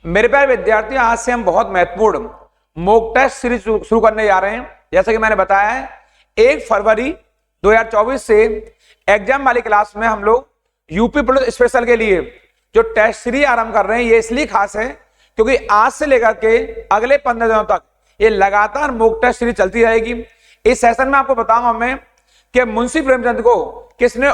मेरे प्यारे विद्यार्थियों, आज से हम बहुत महत्वपूर्ण मॉक टेस्ट सीरीज शुरू करने जा रहे हैं। जैसा कि मैंने बताया है, 1 फरवरी 2024 से एग्जाम वाली क्लास में हम लोग यूपी पुलिस स्पेशल के लिए जो टेस्ट सीरीज आरंभ कर रहे हैं। ये इसलिए खास है क्योंकि आज से लेकर के अगले 15 दिनों तक ये लगातार मॉक टेस्ट सीरीज चलती रहेगी। इस सेशन में आपको बताऊंगा मैं कि मुंशी प्रेमचंद को किसने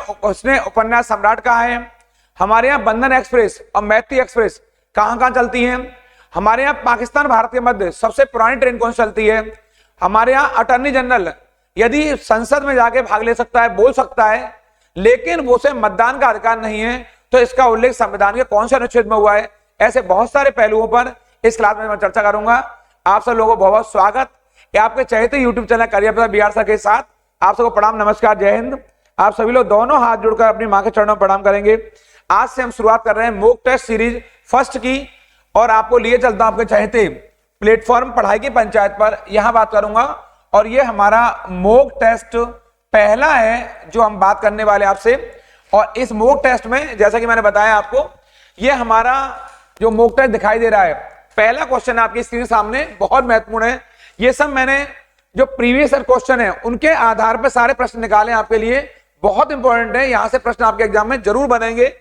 उपन्यास सम्राट कहा है, हमारे यहाँ बंधन एक्सप्रेस और मैत्री एक्सप्रेस कहां कहां चलती हैं, हमारे यहाँ पाकिस्तान भारत के मध्य सबसे पुरानी ट्रेन कौन सी चलती है, हमारे यहाँ अटॉर्नी जनरल यदि संसद में जाके भाग ले सकता है, बोल सकता है, लेकिन वो से मतदान का अधिकार नहीं है, तो इसका उल्लेख संविधान के कौन से अनुच्छेद में हुआ है। ऐसे बहुत सारे पहलुओं पर इस क्लास में मैं चर्चा करूंगा। आप सब लोगों को बहुत बहुत स्वागत है आपके चहेते YouTube channel career Bihar sir के साथ। आप सबको प्रणाम, नमस्कार, जय हिंद। आप सभी लोग दोनों हाथ जोड़कर अपनी मां के चरणों में प्रणाम करेंगे। आज से हम शुरुआत कर रहे हैं मॉक टेस्ट सीरीज फर्स्ट की, और आपको लिए चलता हूं आपके चाहते प्लेटफॉर्म पढ़ाई की पंचायत पर। यहां बात करूंगा और ये हमारा मॉक टेस्ट पहला है जो हम बात करने वाले आपसे। और इस मॉक टेस्ट में जैसा कि मैंने बताया आपको, ये हमारा जो मॉक टेस्ट दिखाई दे रहा है, पहला क्वेश्चन आपकी स्क्रीन के सामने बहुत महत्वपूर्ण है। ये सब मैंने जो प्रीवियस क्वेश्चन है उनके आधार पर सारे प्रश्न निकाले आपके लिए, बहुत इंपॉर्टेंट है। यहां से प्रश्न आपके एग्जाम में जरूर बनेंगे।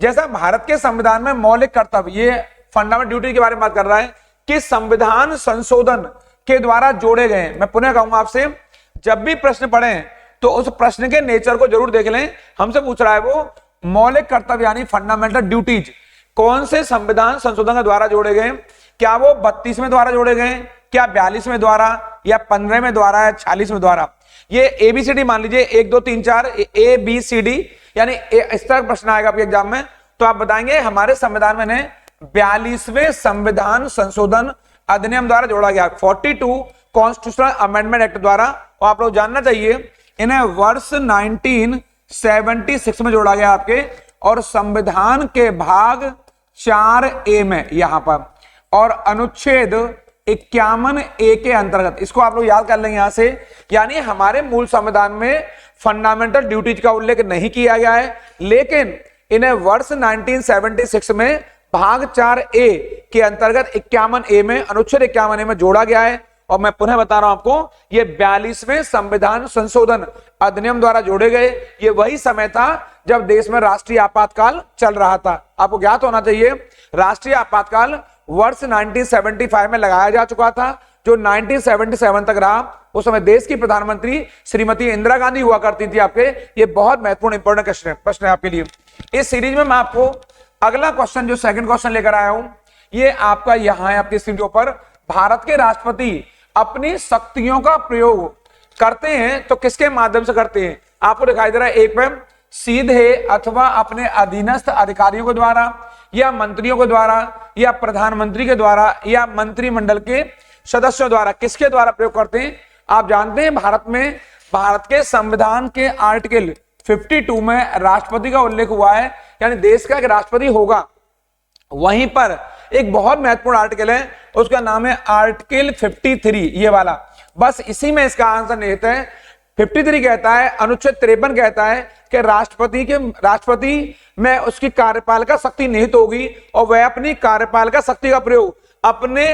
जैसा भारत के संविधान में मौलिक कर्तव्य, ये फंडामेंटल ड्यूटी के बारे में बात कर रहा है कि संविधान संशोधन के द्वारा जोड़े गए। मैं पुनः कहूंगा आपसे, जब भी प्रश्न पढ़ें तो उस प्रश्न के नेचर को जरूर देख लें। हमसे पूछ रहा है वो मौलिक कर्तव्य यानी फंडामेंटल ड्यूटीज कौन से संविधान संशोधन के द्वारा जोड़े गए। क्या वो 32वें द्वारा जोड़े गए, क्या 42वें द्वारा, या 15वें द्वारा, या 46वें द्वारा। ये ABCD मान लीजिए 1 2 3 4 ABCD, यानी इस तरह प्रश्न आएगा आपके एग्जाम में, तो आप बताएंगे हमारे संविधान में 42वें संविधान संशोधन अधिनियम द्वारा जोड़ा गया, 42 कॉन्स्टिट्यूशनल अमेंडमेंट एक्ट द्वारा। और आप लोग जानना चाहिए इन्हें वर्ष 1976 में जोड़ा गया आपके, और संविधान के भाग 4A में यहां पर, और अनुच्छेद 51A के अंतर्गत, इसको आप लोग याद कर लेंगे यहां से। यानी हमारे मूल संविधान में फंडामेंटल ड्यूटीज का उल्लेख नहीं किया गया है, लेकिन इन्हें वर्ष 1976 में भाग 4A के अंतर्गत 51A में, अनुच्छेद 51A में जोड़ा गया है। और मैं पुनः बता रहा हूं आपको, ये 42वें संविधान संशोधन अधिनियम द्वारा जोड़े गए। ये वही समय था जब देश में राष्ट्रीय आपातकाल चल रहा था। आपको ज्ञात होना चाहिए राष्ट्रीय आपातकाल वर्ष 1975 में लगाया जा चुका था, जो 1977 तक रहा। उस समय देश की प्रधानमंत्री श्रीमती इंदिरा गांधी हुआ करती थी आपके। ये बहुत महत्वपूर्ण इंपॉर्टेंट प्रश्न है आपके लिए। इस सीरीज में मैं आपको अगला क्वेश्चन, जो सेकंड क्वेश्चन लेकर आया हूं, ये आपका यहां है आपकी स्क्रीन के ऊपर। भारत के राष्ट्रपति अपनी शक्तियों का प्रयोग करते हैं तो किसके माध्यम से करते हैं। आपको दिखाई दे रहा है एक में, सीधे अथवा अपने अधीनस्थ अधिकारियों के द्वारा, या मंत्रियों के द्वारा, या प्रधानमंत्री के द्वारा, या मंत्रिमंडल के सदस्यों द्वारा। किसके द्वारा प्रयोग करते हैं। आप जानते हैं भारत में, भारत के संविधान के आर्टिकल 52 में राष्ट्रपति का उल्लेख हुआ है, यानी देश का एक राष्ट्रपति होगा। वहीं पर एक बहुत महत्वपूर्ण आर्टिकल है, उसका नाम है आर्टिकल 53, ये वाला। बस इसी में इसका आंसर निहित है। 53 कहता है, अनुच्छेद 53 कहता है कि राष्ट्रपति में उसकी कार्यपालिका शक्ति निहित होगी, और वह अपनी कार्यपालिका शक्ति का प्रयोग अपने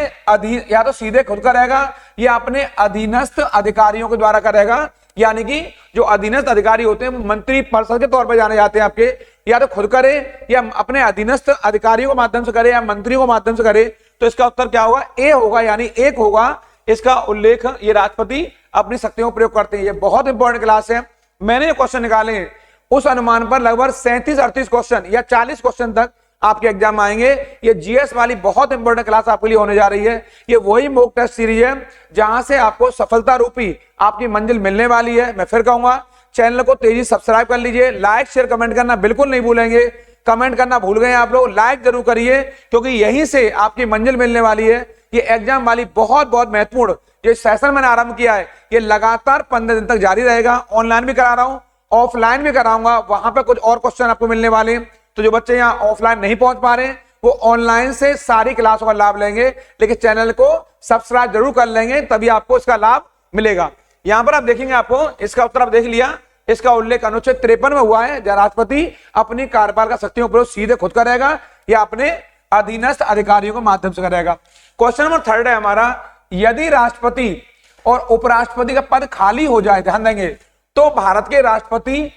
या तो सीधे खुद करेगा, या अपने अधीनस्थ अधिकारियों के द्वारा करेगा। यानी कि जो अधीनस्थ अधिकारी होते हैं, मंत्री परिषद के तौर पर जाने जाते हैं आपके, या तो खुद करे, या अपने अधीनस्थ अधिकारियों के माध्यम से करे, या मंत्रियों के माध्यम से करे। तो इसका उत्तर क्या होगा, ए होगा, यानी एक होगा इसका उल्लेख। ये राष्ट्रपति अपनी शक्तियों का प्रयोग करते हैं। ये बहुत इंपॉर्टेंट क्लास है। मैंने ये क्वेश्चन निकाले, उस अनुमान पर लगभग 37-38 क्वेश्चन या 40 क्वेश्चन तक आपके एग्जाम आएंगे। ये जीएस वाली बहुत इंपॉर्टेंट क्लास आपके लिए होने जा रही है। ये वही मॉक टेस्ट सीरीज है जहां से आपको सफलता रूपी आपकी मंजिल मिलने वाली है। मैं फिर कहूंगा, चैनल को तेजी सब्सक्राइब कर लीजिए, लाइक शेयर कमेंट करना बिल्कुल नहीं भूलेंगे। कमेंट करना भूल गए आप लोग, लाइक जरूर करिए, क्योंकि यहीं से आपकी मंजिल मिलने वाली है। ये एग्जाम वाली बहुत बहुत महत्वपूर्ण ये सेशन मैंने आरंभ किया है, ये लगातार 15 दिन तक जारी रहेगा। ऑनलाइन भी करा रहा हूं, ऑफलाइन भी कराऊंगा, वहां पर कुछ और क्वेश्चन आपको मिलने वाले। तो जो बच्चे यहाँ ऑफलाइन नहीं पहुंच पा रहे, वो ऑनलाइन से सारी क्लासों का लाभ लेंगे, लेकिन चैनल को सब्सक्राइब जरूर कर लेंगे, तभी आपको इसका लाभ मिलेगा। यहां पर आप देखेंगे, आपको इसका उत्तर आप देख लिया, इसका उल्लेख अनुच्छेद 53 में हुआ है। राष्ट्रपति अपनी कार्यपालिका शक्तियों पर सीधे खुद करेगा या अपने अधीनस्थ अधिकारियों के माध्यम से करेगा। क्वेश्चन नंबर 3 है हमारा, यदि राष्ट्रपति और उपराष्ट्रपति का पद खाली हो जाए, ध्यान देंगे, तो भारत के राष्ट्रपति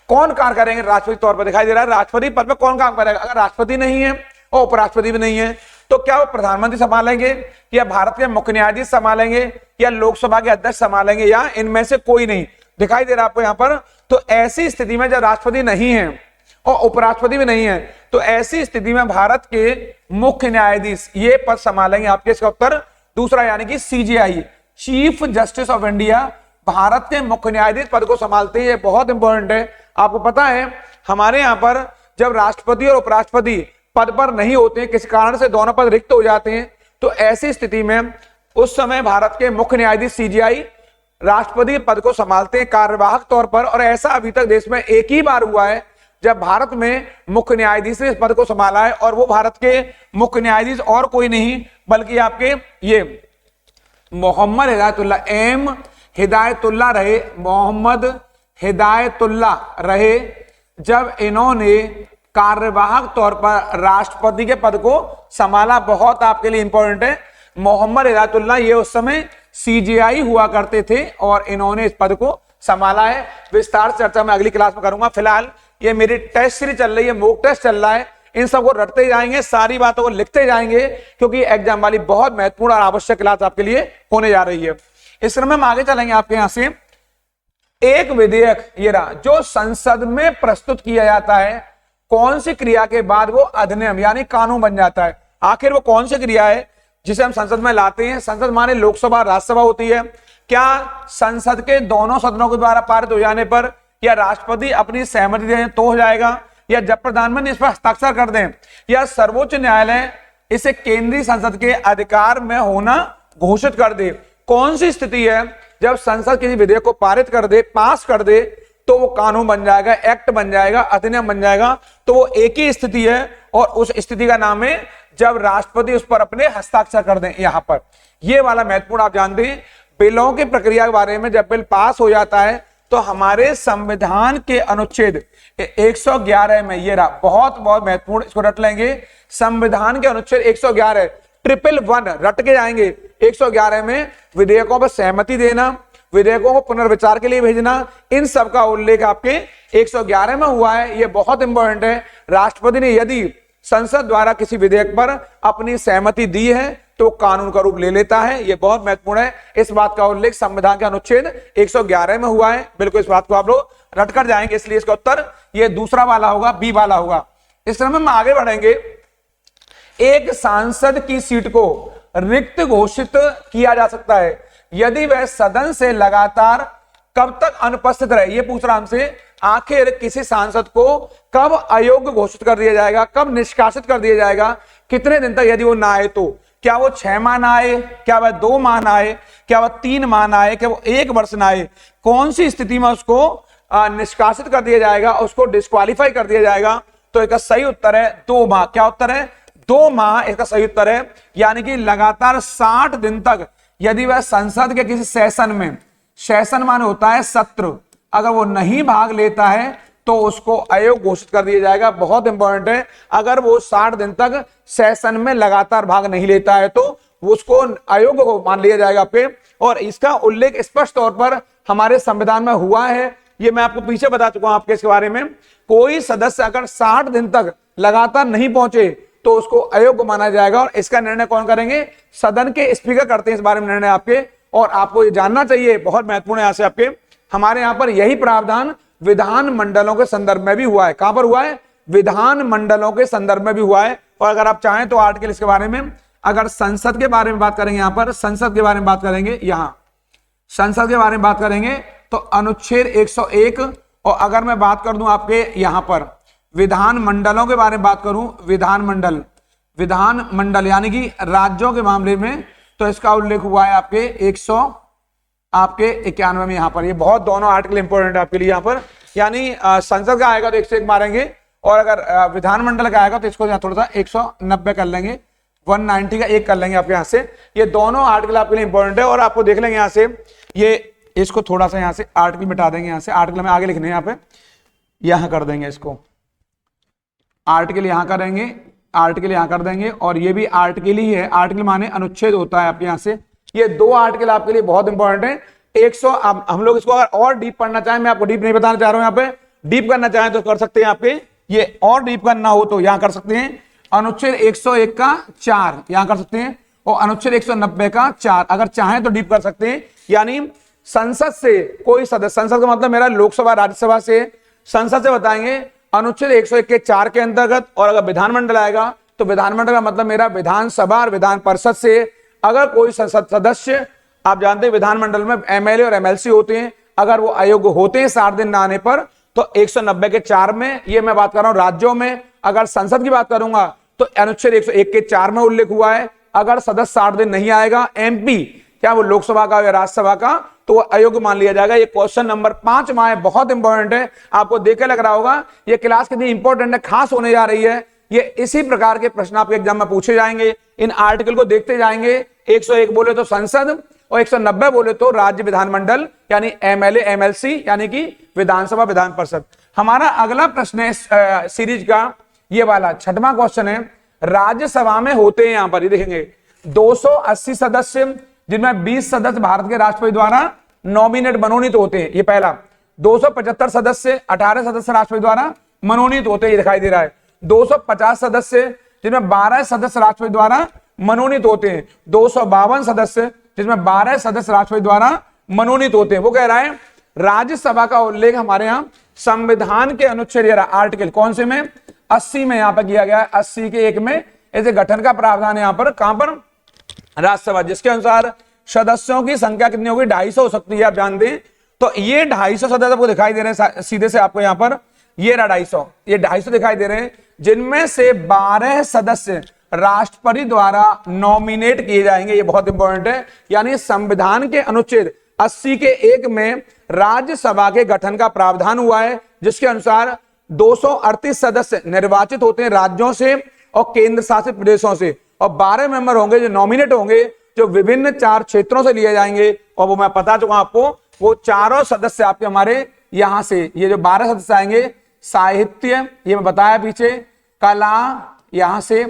कौन कार्य करेंगे? राष्ट्रपति तौर पर दिखाई दे रहा है, राष्ट्रपति पद पर कौन काम करेगा? अगर राष्ट्रपति नहीं है और उपराष्ट्रपति भी नहीं है तो क्या वो प्रधानमंत्री संभालेंगे, या भारत के मुख्य न्यायाधीश संभालेंगे, या लोकसभा के अध्यक्ष संभालेंगे, या इनमें से कोई नहीं? दिखाई दे रहा है आपको यहाँ पर। तो ऐसी स्थिति में जब राष्ट्रपति नहीं है और उपराष्ट्रपति भी नहीं है, तो ऐसी स्थिति में भारत के मुख्य न्यायाधीश ये पद संभालेंगे आपके। इसका उत्तर दूसरा यानी कि CJI, chief justice of India, Bharat के मुख्य न्यायाधीश पद को संभालते हैं। ये बहुत इंपॉर्टेंट है। आपको पता है हमारे यहाँ पर जब राष्ट्रपति और उपराष्ट्रपति पद पर नहीं होते हैं, किसी कारण से दोनों पद रिक्त हो जाते हैं, तो ऐसी स्थिति में उस समय भारत के मुख्य न्यायाधीश सीजेआई राष्ट्रपति के पद को संभालते हैं कार्यवाहक तौर पर। और ऐसा अभी तक देश में एक ही बार हुआ है जब भारत में मुख्य न्यायाधीश ने इस पद को संभाला है, और वो भारत के मुख्य न्यायाधीश और कोई नहीं बल्कि आपके ये मोहम्मद हिदायतुल्लाह, एम हिदायतुल्लाह रहे, मोहम्मद हिदायतुल्लाह रहे, जब इन्होंने कार्यवाहक तौर पर राष्ट्रपति के पद को संभाला। बहुत आपके लिए इंपॉर्टेंट है, मोहम्मद हिदायतुल्लाह ये उस समय सीजेआई हुआ करते थे और इन्होंने इस पद को संभाला है। विस्तार से चर्चा मैं अगली क्लास में करूंगा। फिलहाल ये मेरी टेस्ट सीरीज चल रही है, मॉक टेस्ट चल रहा है, इन सबको रटते जाएंगे, सारी बातों को लिखते जाएंगे, क्योंकि एग्जाम वाली बहुत महत्वपूर्ण और आवश्यक क्लास आपके लिए होने जा रही है। इस क्रम में हम आगे चलेंगे। आपके यहां से एक विधेयक ये रहा जो संसद में प्रस्तुत किया जाता है, कौन सी क्रिया के बाद वो अधिनियम यानी कानून बन जाता है? आखिर वो कौन सी क्रिया है जिसे हम संसद में लाते हैं? संसद माने लोकसभा राज्यसभा होती है। क्या संसद के दोनों सदनों के द्वारा पारित हो जाने पर, या राष्ट्रपति अपनी सहमति दें तो हो जाएगा, या जब प्रधानमंत्री इस पर हस्ताक्षर कर दें, या सर्वोच्च न्यायालय इसे केंद्रीय संसद के अधिकार में होना घोषित कर दे? कौन सी स्थिति है जब संसद किसी विधेयक को पारित कर दे, पास कर दे, तो वो कानून बन जाएगा, एक्ट बन जाएगा, अधिनियम बन जाएगा? तो वो एक ही स्थिति है, और उस स्थिति का नाम है जब राष्ट्रपति उस पर अपने हस्ताक्षर कर दें। यहां पर ये वाला महत्वपूर्ण आप जानते हैं। बिलों की प्रक्रिया के बारे में, जब बिल पास हो जाता है तो हमारे संविधान के अनुच्छेद 111 में ये रहा, बहुत बहुत महत्वपूर्ण, इसको रट लेंगे। संविधान के अनुच्छेद 111 111 रट के जाएंगे। 111 में विधेयकों पर सहमति देना, विधेयकों को पुनर्विचार के लिए भेजना, इन सब का उल्लेख आपके 111 में हुआ है। यह बहुत इंपॉर्टेंट है। राष्ट्रपति ने यदि संसद द्वारा किसी विधेयक पर अपनी सहमति दी है तो कानून का रूप ले लेता है। यह बहुत महत्वपूर्ण है। इस बात का उल्लेख संविधान के अनुच्छेद 111 में हुआ है। बिल्कुल इस बात को आप लोग रट कर जाएंगे, इसलिए इसका उत्तर यह दूसरा वाला होगा, बी वाला होगा। इस क्रम में हम आगे बढ़ेंगे। एक सांसद की सीट को रिक्त घोषित किया जा सकता है यदि वह सदन से लगातार कब तक अनुपस्थित रहे। ये पूछ रहा हमसे, आखिर किसी सांसद को कब अयोग्य घोषित कर दिया जाएगा, कब निष्कासित कर दिया जाएगा, कितने दिन तक यदि वो ना आए तो? क्या वो 6 माह ना आए, क्या वह 2 माह ना आए, क्या वह 3 माह ना आए, क्या वो 1 वर्ष ना आए? कौन सी स्थिति में उसको निष्कासित कर दिया जाएगा, उसको डिस्क्वालीफाई कर दिया जाएगा? तो इसका सही उत्तर है 2 माह। क्या उत्तर है? 2 माह इसका सही उत्तर है। यानी कि लगातार 60 दिन तक यदि वह संसद के किसी सेशन में, सेशन माने होता है सत्र, अगर वो नहीं भाग लेता है तो उसको अयोग्य घोषित कर दिया जाएगा। बहुत इंपॉर्टेंट है। अगर वो 60 दिन तक सेशन में लगातार भाग नहीं लेता है तो उसको अयोग्य मान लिया जाएगा पे। और इसका उल्लेख स्पष्ट तौर पर हमारे संविधान में हुआ है। ये मैं आपको पीछे बता चुका हूं आपके इसके बारे में। कोई सदस्य अगर 60 दिन तक लगातार नहीं पहुंचे तो उसको अयोग्य माना जाएगा। और इसका निर्णय कौन करेंगे? सदन के स्पीकर करते हैं इस बारे में निर्णय आपके। और आपको ये जानना चाहिए, बहुत महत्वपूर्ण है। यहाँ से आपके हमारे यहाँ पर यही प्रावधान विधान मंडलों के संदर्भ में भी हुआ है। कहां पर हुआ है? विधान मंडलों के संदर्भ में भी हुआ है। और अगर आप चाहें तो आर्टिकल इसके बारे में, अगर संसद के बारे में बात करेंगे, यहां पर संसद के बारे में बात करेंगे, यहां संसद के बारे में बात करेंगे तो अनुच्छेद 101। और अगर मैं बात कर दूं आपके यहां पर विधान मंडलों के बारे में बात करूं, विधान मंडल यानी कि राज्यों के मामले में, तो इसका उल्लेख हुआ है आपके 191 में। यहां पर ये बहुत दोनों आर्टिकल इंपॉर्टेंट है आपके लिए। यहां पर यानी संसद का आएगा तो 101 मारेंगे, और अगर विधानमंडल का आएगा तो इसको थोड़ा सा 190 कर लेंगे, 190 का 1 कर लेंगे आपके यहां से। ये दोनों आर्टिकल आपके लिए इंपॉर्टेंट है। और आपको देख लेंगे यहां से, ये इसको थोड़ा सा यहां से आर्टिकल मिटा देंगे। यहां से आर्टिकल में आगे लिखने, यहां पे यहां कर देंगे, इसको आर्टिकल यहां करेंगे, आर्टिकल यहां कर देंगे और ये भी आर्टिकल ही है। आर्टिकल माने अनुच्छेद होता है आपके यहां से। ये दो आर्टिकल आपके लिए बहुत इंपॉर्टेंट है। 100 हम लोग इसको अगर और डीप पढ़ना चाहें, मैं आपको डीप नहीं बताना चाह रहा हूं, यहाँ पे डीप करना चाहें तो कर सकते हैं। आपके ये और डीप करना हो तो यहां कर सकते हैं। अनुच्छेद 101 का 4 यहां कर सकते हैं और अनुच्छेद 190 का 4 अगर चाहें तो डीप कर सकते हैं। यानी संसद से कोई सदस्य, संसद का मतलब मेरा लोकसभा राज्यसभा से, संसद से बताएंगे अनुच्छेद 101 के 4 के अंतर्गत। और अगर विधानमंडल आएगा तो विधानमंडल का मतलब मेरा विधानसभा और विधान परिषद से अगर कोई संसद सदस्य, आप जानते हैं विधानमंडल में एमएलए और एमएलसी होते हैं, अगर वो अयोग्य होते हैं 60 दिन न आने पर तो 190 के 4 में, ये मैं बात कर रहा हूं राज्यों में। अगर संसद की बात करूंगा तो अनुच्छेद 101 के 4 में उल्लेख हुआ है, अगर सदस्य 60 दिन नहीं आएगा एमपी, क्या वो लोकसभा का या राज्यसभा का, तो वो अयोग्य मान लिया जाएगा। ये क्वेश्चन नंबर 5 में है, बहुत इंपॉर्टेंट है। आपको देखे लग रहा होगा ये क्लास कितनी इंपॉर्टेंट है, खास होने जा रही है। ये इसी प्रकार के प्रश्न आपके एग्जाम में पूछे जाएंगे। इन आर्टिकल को देखते जाएंगे। 101 बोले तो संसद और 190 बोले तो राज्य विधानमंडल, यानी एमएलए एमएलसी, यानी कि विधानसभा विधान परिषद। हमारा अगला प्रश्न है सीरीज का ये वाला 6वां क्वेश्चन है। राज्यसभा में होते हैं यहां पर, ये देखेंगे 280 सदस्य, जिनमें 20 सदस्य भारत के राष्ट्रपति द्वारा नॉमिनेट मनोनीत होते हैं, ये पहला। 275 सदस्य, 18 सदस्य राष्ट्रपति द्वारा मनोनीत होते हैं, ये दिखाई दे रहा है। 250 सदस्य, जिनमें 12 सदस्य राष्ट्रपति द्वारा मनोनीत होते हैं। 252 सदस्य, जिसमें 12 सदस्य राष्ट्रपति द्वारा मनोनीत होते हैं। वो कह रहा है राज्यसभा का उल्लेख हमारे यहाँ संविधान के अनुच्छेद आर्टिकल कौन से में, 80 में यहाँ पर किया गया है। 80 के 1 में ऐसे गठन का प्रावधान है यहाँ पर, कहां पर, राज्यसभा, जिसके अनुसार सदस्यों की संख्या कितनी होगी, 250 हो सकती है, आप जानते हैं। तो ये 250 सदस्य आपको दिखाई दे रहे हैं सीधे से आपको यहाँ पर, ये रहा 250, ये 250 दिखाई दे रहे हैं, जिनमें से 12 सदस्य राष्ट्रपति द्वारा नॉमिनेट किए जाएंगे। ये बहुत इंपॉर्टेंट है। यानी संविधान के अनुच्छेद 80 के 1 में राज्यसभा के गठन का प्रावधान हुआ है, जिसके अनुसार 238 सदस्य निर्वाचित होते हैं राज्यों से और केंद्र शासित प्रदेशों से, और 12 मेंबर होंगे जो नॉमिनेट होंगे, जो विभिन्न 4 क्षेत्रों से लिए जाएंगे। और वो मैं बता चुका आपको, वो चारों सदस्य आपके हमारे यहां से, ये जो 12 सदस्य आएंगे, साहित्य, ये मैं बताया पीछे, कला, यहां से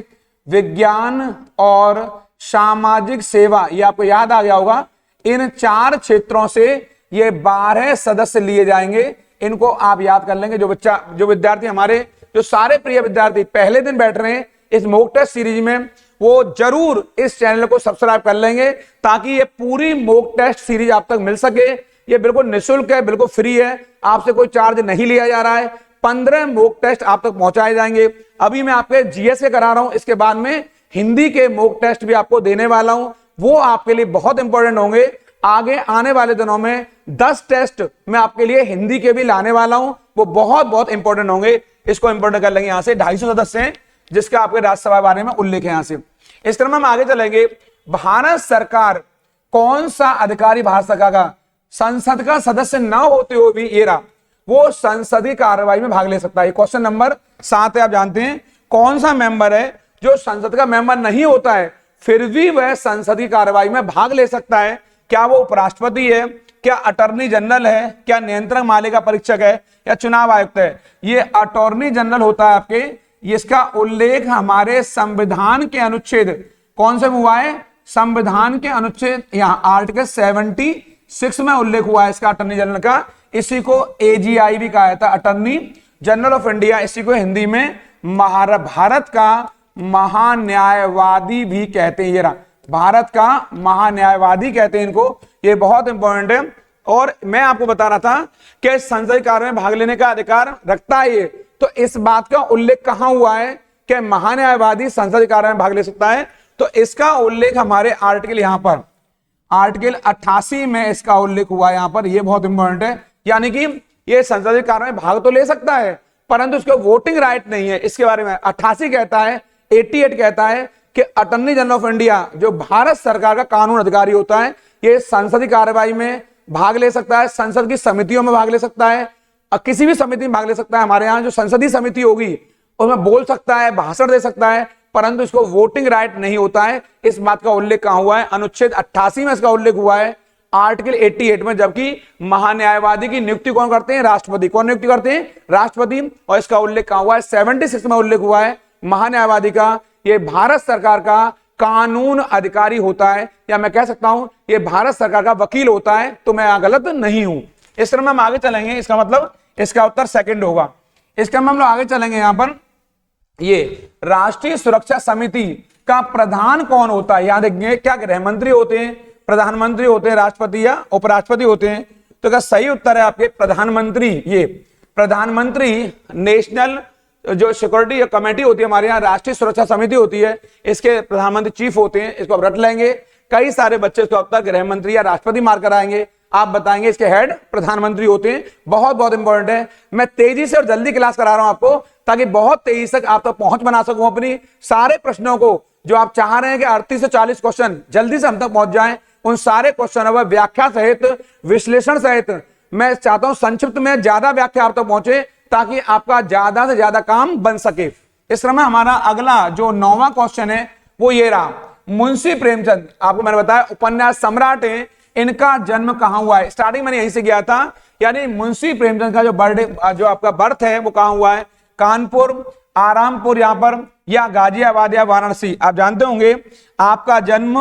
विज्ञान और सामाजिक सेवा, ये आपको याद आ गया होगा। इन 4 क्षेत्रों से ये 12 सदस्य लिए जाएंगे। इनको आप याद कर लेंगे। जो विद्यार्थी हमारे, जो सारे प्रिय विद्यार्थी पहले दिन बैठ रहे हैं इस मॉक टेस्ट सीरीज में, वो जरूर इस चैनल को सब्सक्राइब कर लेंगे, ताकि ये पूरी मॉक टेस्ट सीरीज आप तक मिल सके। ये बिल्कुल निःशुल्क है, बिल्कुल फ्री है, आपसे कोई चार्ज नहीं लिया जा रहा है। 15 मॉक टेस्ट आप तक पहुंचाए जाएंगे। अभी मैं आपके जीएस के करा रहा हूं, इसके बाद में हिंदी के मॉक टेस्ट भी आपको देने वाला हूं, वो आपके लिए बहुत इंपॉर्टेंट होंगे। आगे आने वाले दिनों में 10 टेस्ट मैं आपके लिए हिंदी के भी लाने वाला हूं, वो बहुत बहुत इंपॉर्टेंट होंगे। इसको इंपॉर्टेंट कर लेंगे। यहां से 250 सदस्य हैं, जिसका आपके राज्यसभा बारे में उल्लेख है यहां से। इस क्रम में हम आगे चलेंगे। भारत सरकार, कौन सा अधिकारी भारत सरकार का संसद का सदस्य न होते हुए भी ये रहा, वो संसदीय कार्रवाई में भाग ले सकता है। क्वेश्चन नंबर 7 है। आप जानते हैं कौन सा मेंबर है जो संसद का मेंबर नहीं होता है फिर भी वह संसदीय कार्रवाई में भाग ले सकता है? क्या वो उपराष्ट्रपति है, क्या अटॉर्नी जनरल है, क्या नियंत्रक मालिका परीक्षक है, या चुनाव आयुक्त है? ये अटॉर्नी जनरल होता है आपके। इसका उल्लेख हमारे संविधान के अनुच्छेद कौन से में हुआ है? संविधान के अनुच्छेद यहां आर्टिकल 76 में उल्लेख हुआ है इसका, अटॉर्नी जनरल का। इसी को एजीआई भी कहा जाता है, अटॉर्नी जनरल ऑफ इंडिया। इसी को हिंदी में भारत का महान्यायवादी भी कहते हैं। ये रहा, भारत का महान्यायवादी कहते हैं इनको। ये बहुत इंपॉर्टेंट है। और मैं आपको बता रहा था कि संसदीय कार्य में भाग लेने का अधिकार रखता है ये, तो इस बात का उल्लेख कहां हुआ है कि महान्यायवादी संसदीय कार्य में भाग ले सकता है? तो इसका उल्लेख हमारे आर्टिकल यहां पर आर्टिकल 88 में इसका उल्लेख हुआ है यहां पर। यह बहुत इंपॉर्टेंट है। यानी कि यह संसदीय कार्य में भाग तो ले सकता है, परंतु उसको वोटिंग राइट नहीं है। इसके बारे में 88 कहता है, 88 कहता है कि अटॉर्नी जनरल ऑफ इंडिया, जो भारत सरकार का कानून अधिकारी होता है, ये संसदीय कार्रवाई में भाग ले सकता है, संसद की समितियों में भाग ले सकता है, किसी भी समिति में भाग ले सकता है। हमारे यहाँ जो संसदीय समिति होगी उसमें बोल सकता है, भाषण दे सकता है, परंतु इसको वोटिंग राइट नहीं होता है। इस बात का उल्लेख कहां हुआ है? अनुच्छेद 88 में इसका उल्लेख हुआ है, आर्टिकल 88 में। जबकि महान्यायवादी की नियुक्ति कौन करते हैं? राष्ट्रपति। कौन नियुक्ति करते हैं? राष्ट्रपति। और इसका उल्लेख कहां हुआ है? 76 में उल्लेख हुआ है। महान्यायवादी का, ये भारत सरकार का कानून अधिकारी होता है, या मैं कह सकता हूं ये भारत सरकार का वकील होता है, तो मैं गलत नहीं हूं। इस क्रम में हम आगे चलेंगे, इसका मतलब इसका उत्तर सेकंड होगा। इस क्रम में हम लोग आगे चलेंगे। यहां पर ये राष्ट्रीय सुरक्षा समिति का प्रधान कौन होता है, यहां देखेंगे क्या गृह मंत्री होते हैं, प्रधानमंत्री होते हैं, राष्ट्रपति या उपराष्ट्रपति होते हैं। तो क्या सही उत्तर है आपके प्रधानमंत्री। ये प्रधानमंत्री नेशनल जो सिक्योरिटी कमेटी होती है हमारे यहाँ, राष्ट्रीय सुरक्षा समिति होती है, इसके प्रधानमंत्री चीफ होते हैं। इसको आप रट लेंगे। कई सारे बच्चे इसका उत्तर गृह मंत्री या राष्ट्रपति मार कर आएंगे, आप बताएंगे इसके हेड प्रधानमंत्री होते हैं। बहुत बहुत इंपॉर्टेंट है। मैं तेजी से और जल्दी क्लास करा रहा हूं आपको, ताकि बहुत तेजी तक आप तक पहुंच बना सकूं अपनी सारे प्रश्नों को। जो आप चाह रहे हैं कि 38 से 40 क्वेश्चन जल्दी से हम तक पहुंच जाएं, उन सारे क्वेश्चन अब व्याख्या सहित, विश्लेषण सहित, मैं चाहता हूं संक्षिप्त में ज्यादा व्याख्या आप तक पहुंचे, ताकि आपका ज्यादा से ज्यादा काम बन सके। इस क्रम में हमारा अगला जो 9वां क्वेश्चन है वो ये रहा। मुंशी प्रेमचंद, आपको मैंने बताया उपन्यास सम्राट है, इनका जन्म कहां हुआ है। स्टार्टिंग मैंने यहीं से किया था, यानी मुंशी प्रेमचंद का जो बर्थडे, जो आपका बर्थ है वो कहां हुआ है, कानपुर, आरामपुर यहां पर, या गाजियाबाद या वाराणसी। आप जानते होंगे आपका जन्म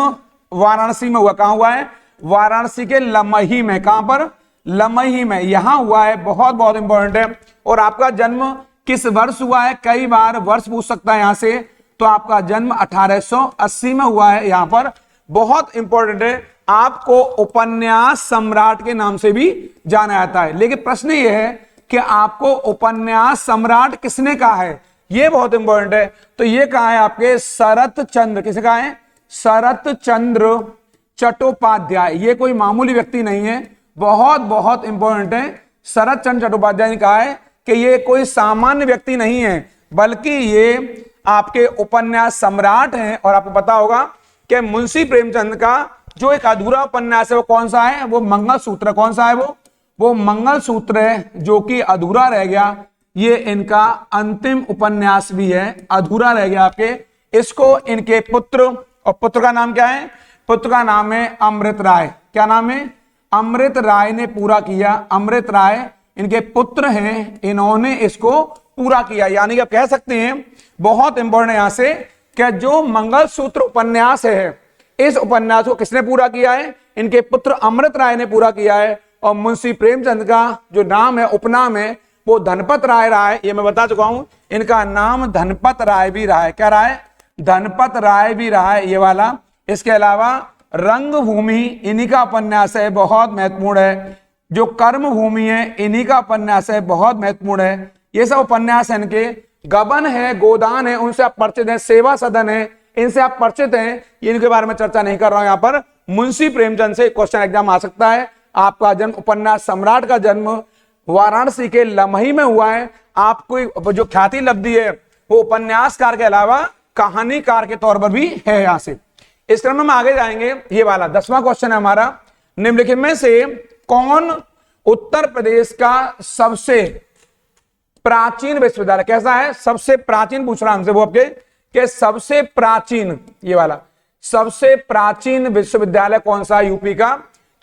वाराणसी में हुआ। कहां हुआ है, वाराणसी के लमही में। कहां पर, लमही में, यहां हुआ है। बहुत बहुत इंपॉर्टेंट है। और आपका जन्म किस वर्ष हुआ है, कई बार वर्ष पूछ सकता है यहां से, तो आपका जन्म 1880 में हुआ है। यहां पर बहुत इंपॉर्टेंट है, आपको उपन्यास सम्राट के नाम से भी जाना जाता है। लेकिन प्रश्न यह है कि आपको उपन्यास सम्राट किसने कहा है, यह बहुत इंपॉर्टेंट है। तो यह कहा है आपके शरत चंद्र, किसे कहा है, शरत चंद्र चट्टोपाध्याय। ये कोई मामूली व्यक्ति नहीं है, बहुत बहुत इंपॉर्टेंट है। शरत चंद्र चट्टोपाध्याय ने कहा है कि ये कोई सामान्य व्यक्ति नहीं है, बल्कि ये आपके उपन्यास सम्राट हैं। और आपको पता होगा कि मुंशी प्रेमचंद का जो एक अधूरा उपन्यास है वो कौन सा है, वो मंगलसूत्र। कौन सा है वो मंगलसूत्र है, जो कि अधूरा रह गया। ये इनका अंतिम उपन्यास भी है, अधूरा रह गया आपके। इसको इनके पुत्र, और पुत्र का नाम क्या है, पुत्र का नाम है अमृत राय। क्या नाम है, अमृत राय ने पूरा किया। अमृत राय इनके पुत्र हैं, इन्होंने इसको पूरा किया। यानी कि आप कह सकते हैं, बहुत इंपॉर्टेंट है यहां से, कि जो मंगलसूत्र उपन्यास है, इस उपन्यास को किसने पूरा किया है, इनके पुत्र अमृत राय ने पूरा किया है। और मुंशी प्रेमचंद का जो नाम है, उपनाम है, वो धनपत राय रहा है। ये मैं बता चुका हूं, इनका नाम धनपत राय भी रहा है। क्या रहा है, धनपत राय भी रहा है, ये वाला। इसके अलावा रंगभूमि इन्हीं का उपन्यास है, बहुत महत्वपूर्ण है। जो कर्म भूमि है, इन्हीं का उपन्यास है, बहुत महत्वपूर्ण है। ये सब उपन्यास है इनके। गबन है, गोदान है, उनसे आप परिचित हैं। सेवा सदन है, इनसे आप परिचित हैं। इनके बारे में चर्चा नहीं कर रहा हूं यहां पर। मुंशी प्रेमचंद से क्वेश्चन एग्जाम आ सकता है। आपका जन्म, उपन्यास सम्राट का जन्म वाराणसी के लमही में हुआ है। आपको जो ख्याति लब्धि है वो उपन्यासकार के अलावा कहानीकार के तौर पर भी है। यहां से इस क्रम में आगे जाएंगे। ये वाला 10वां क्वेश्चन है हमारा। निम्नलिखित में से कौन उत्तर प्रदेश का सबसे प्राचीन विश्वविद्यालय, कैसा है, सबसे प्राचीन पूछ रहा हमसे वो आपके, कि सबसे प्राचीन, ये वाला सबसे प्राचीन विश्वविद्यालय कौन सा है यूपी का।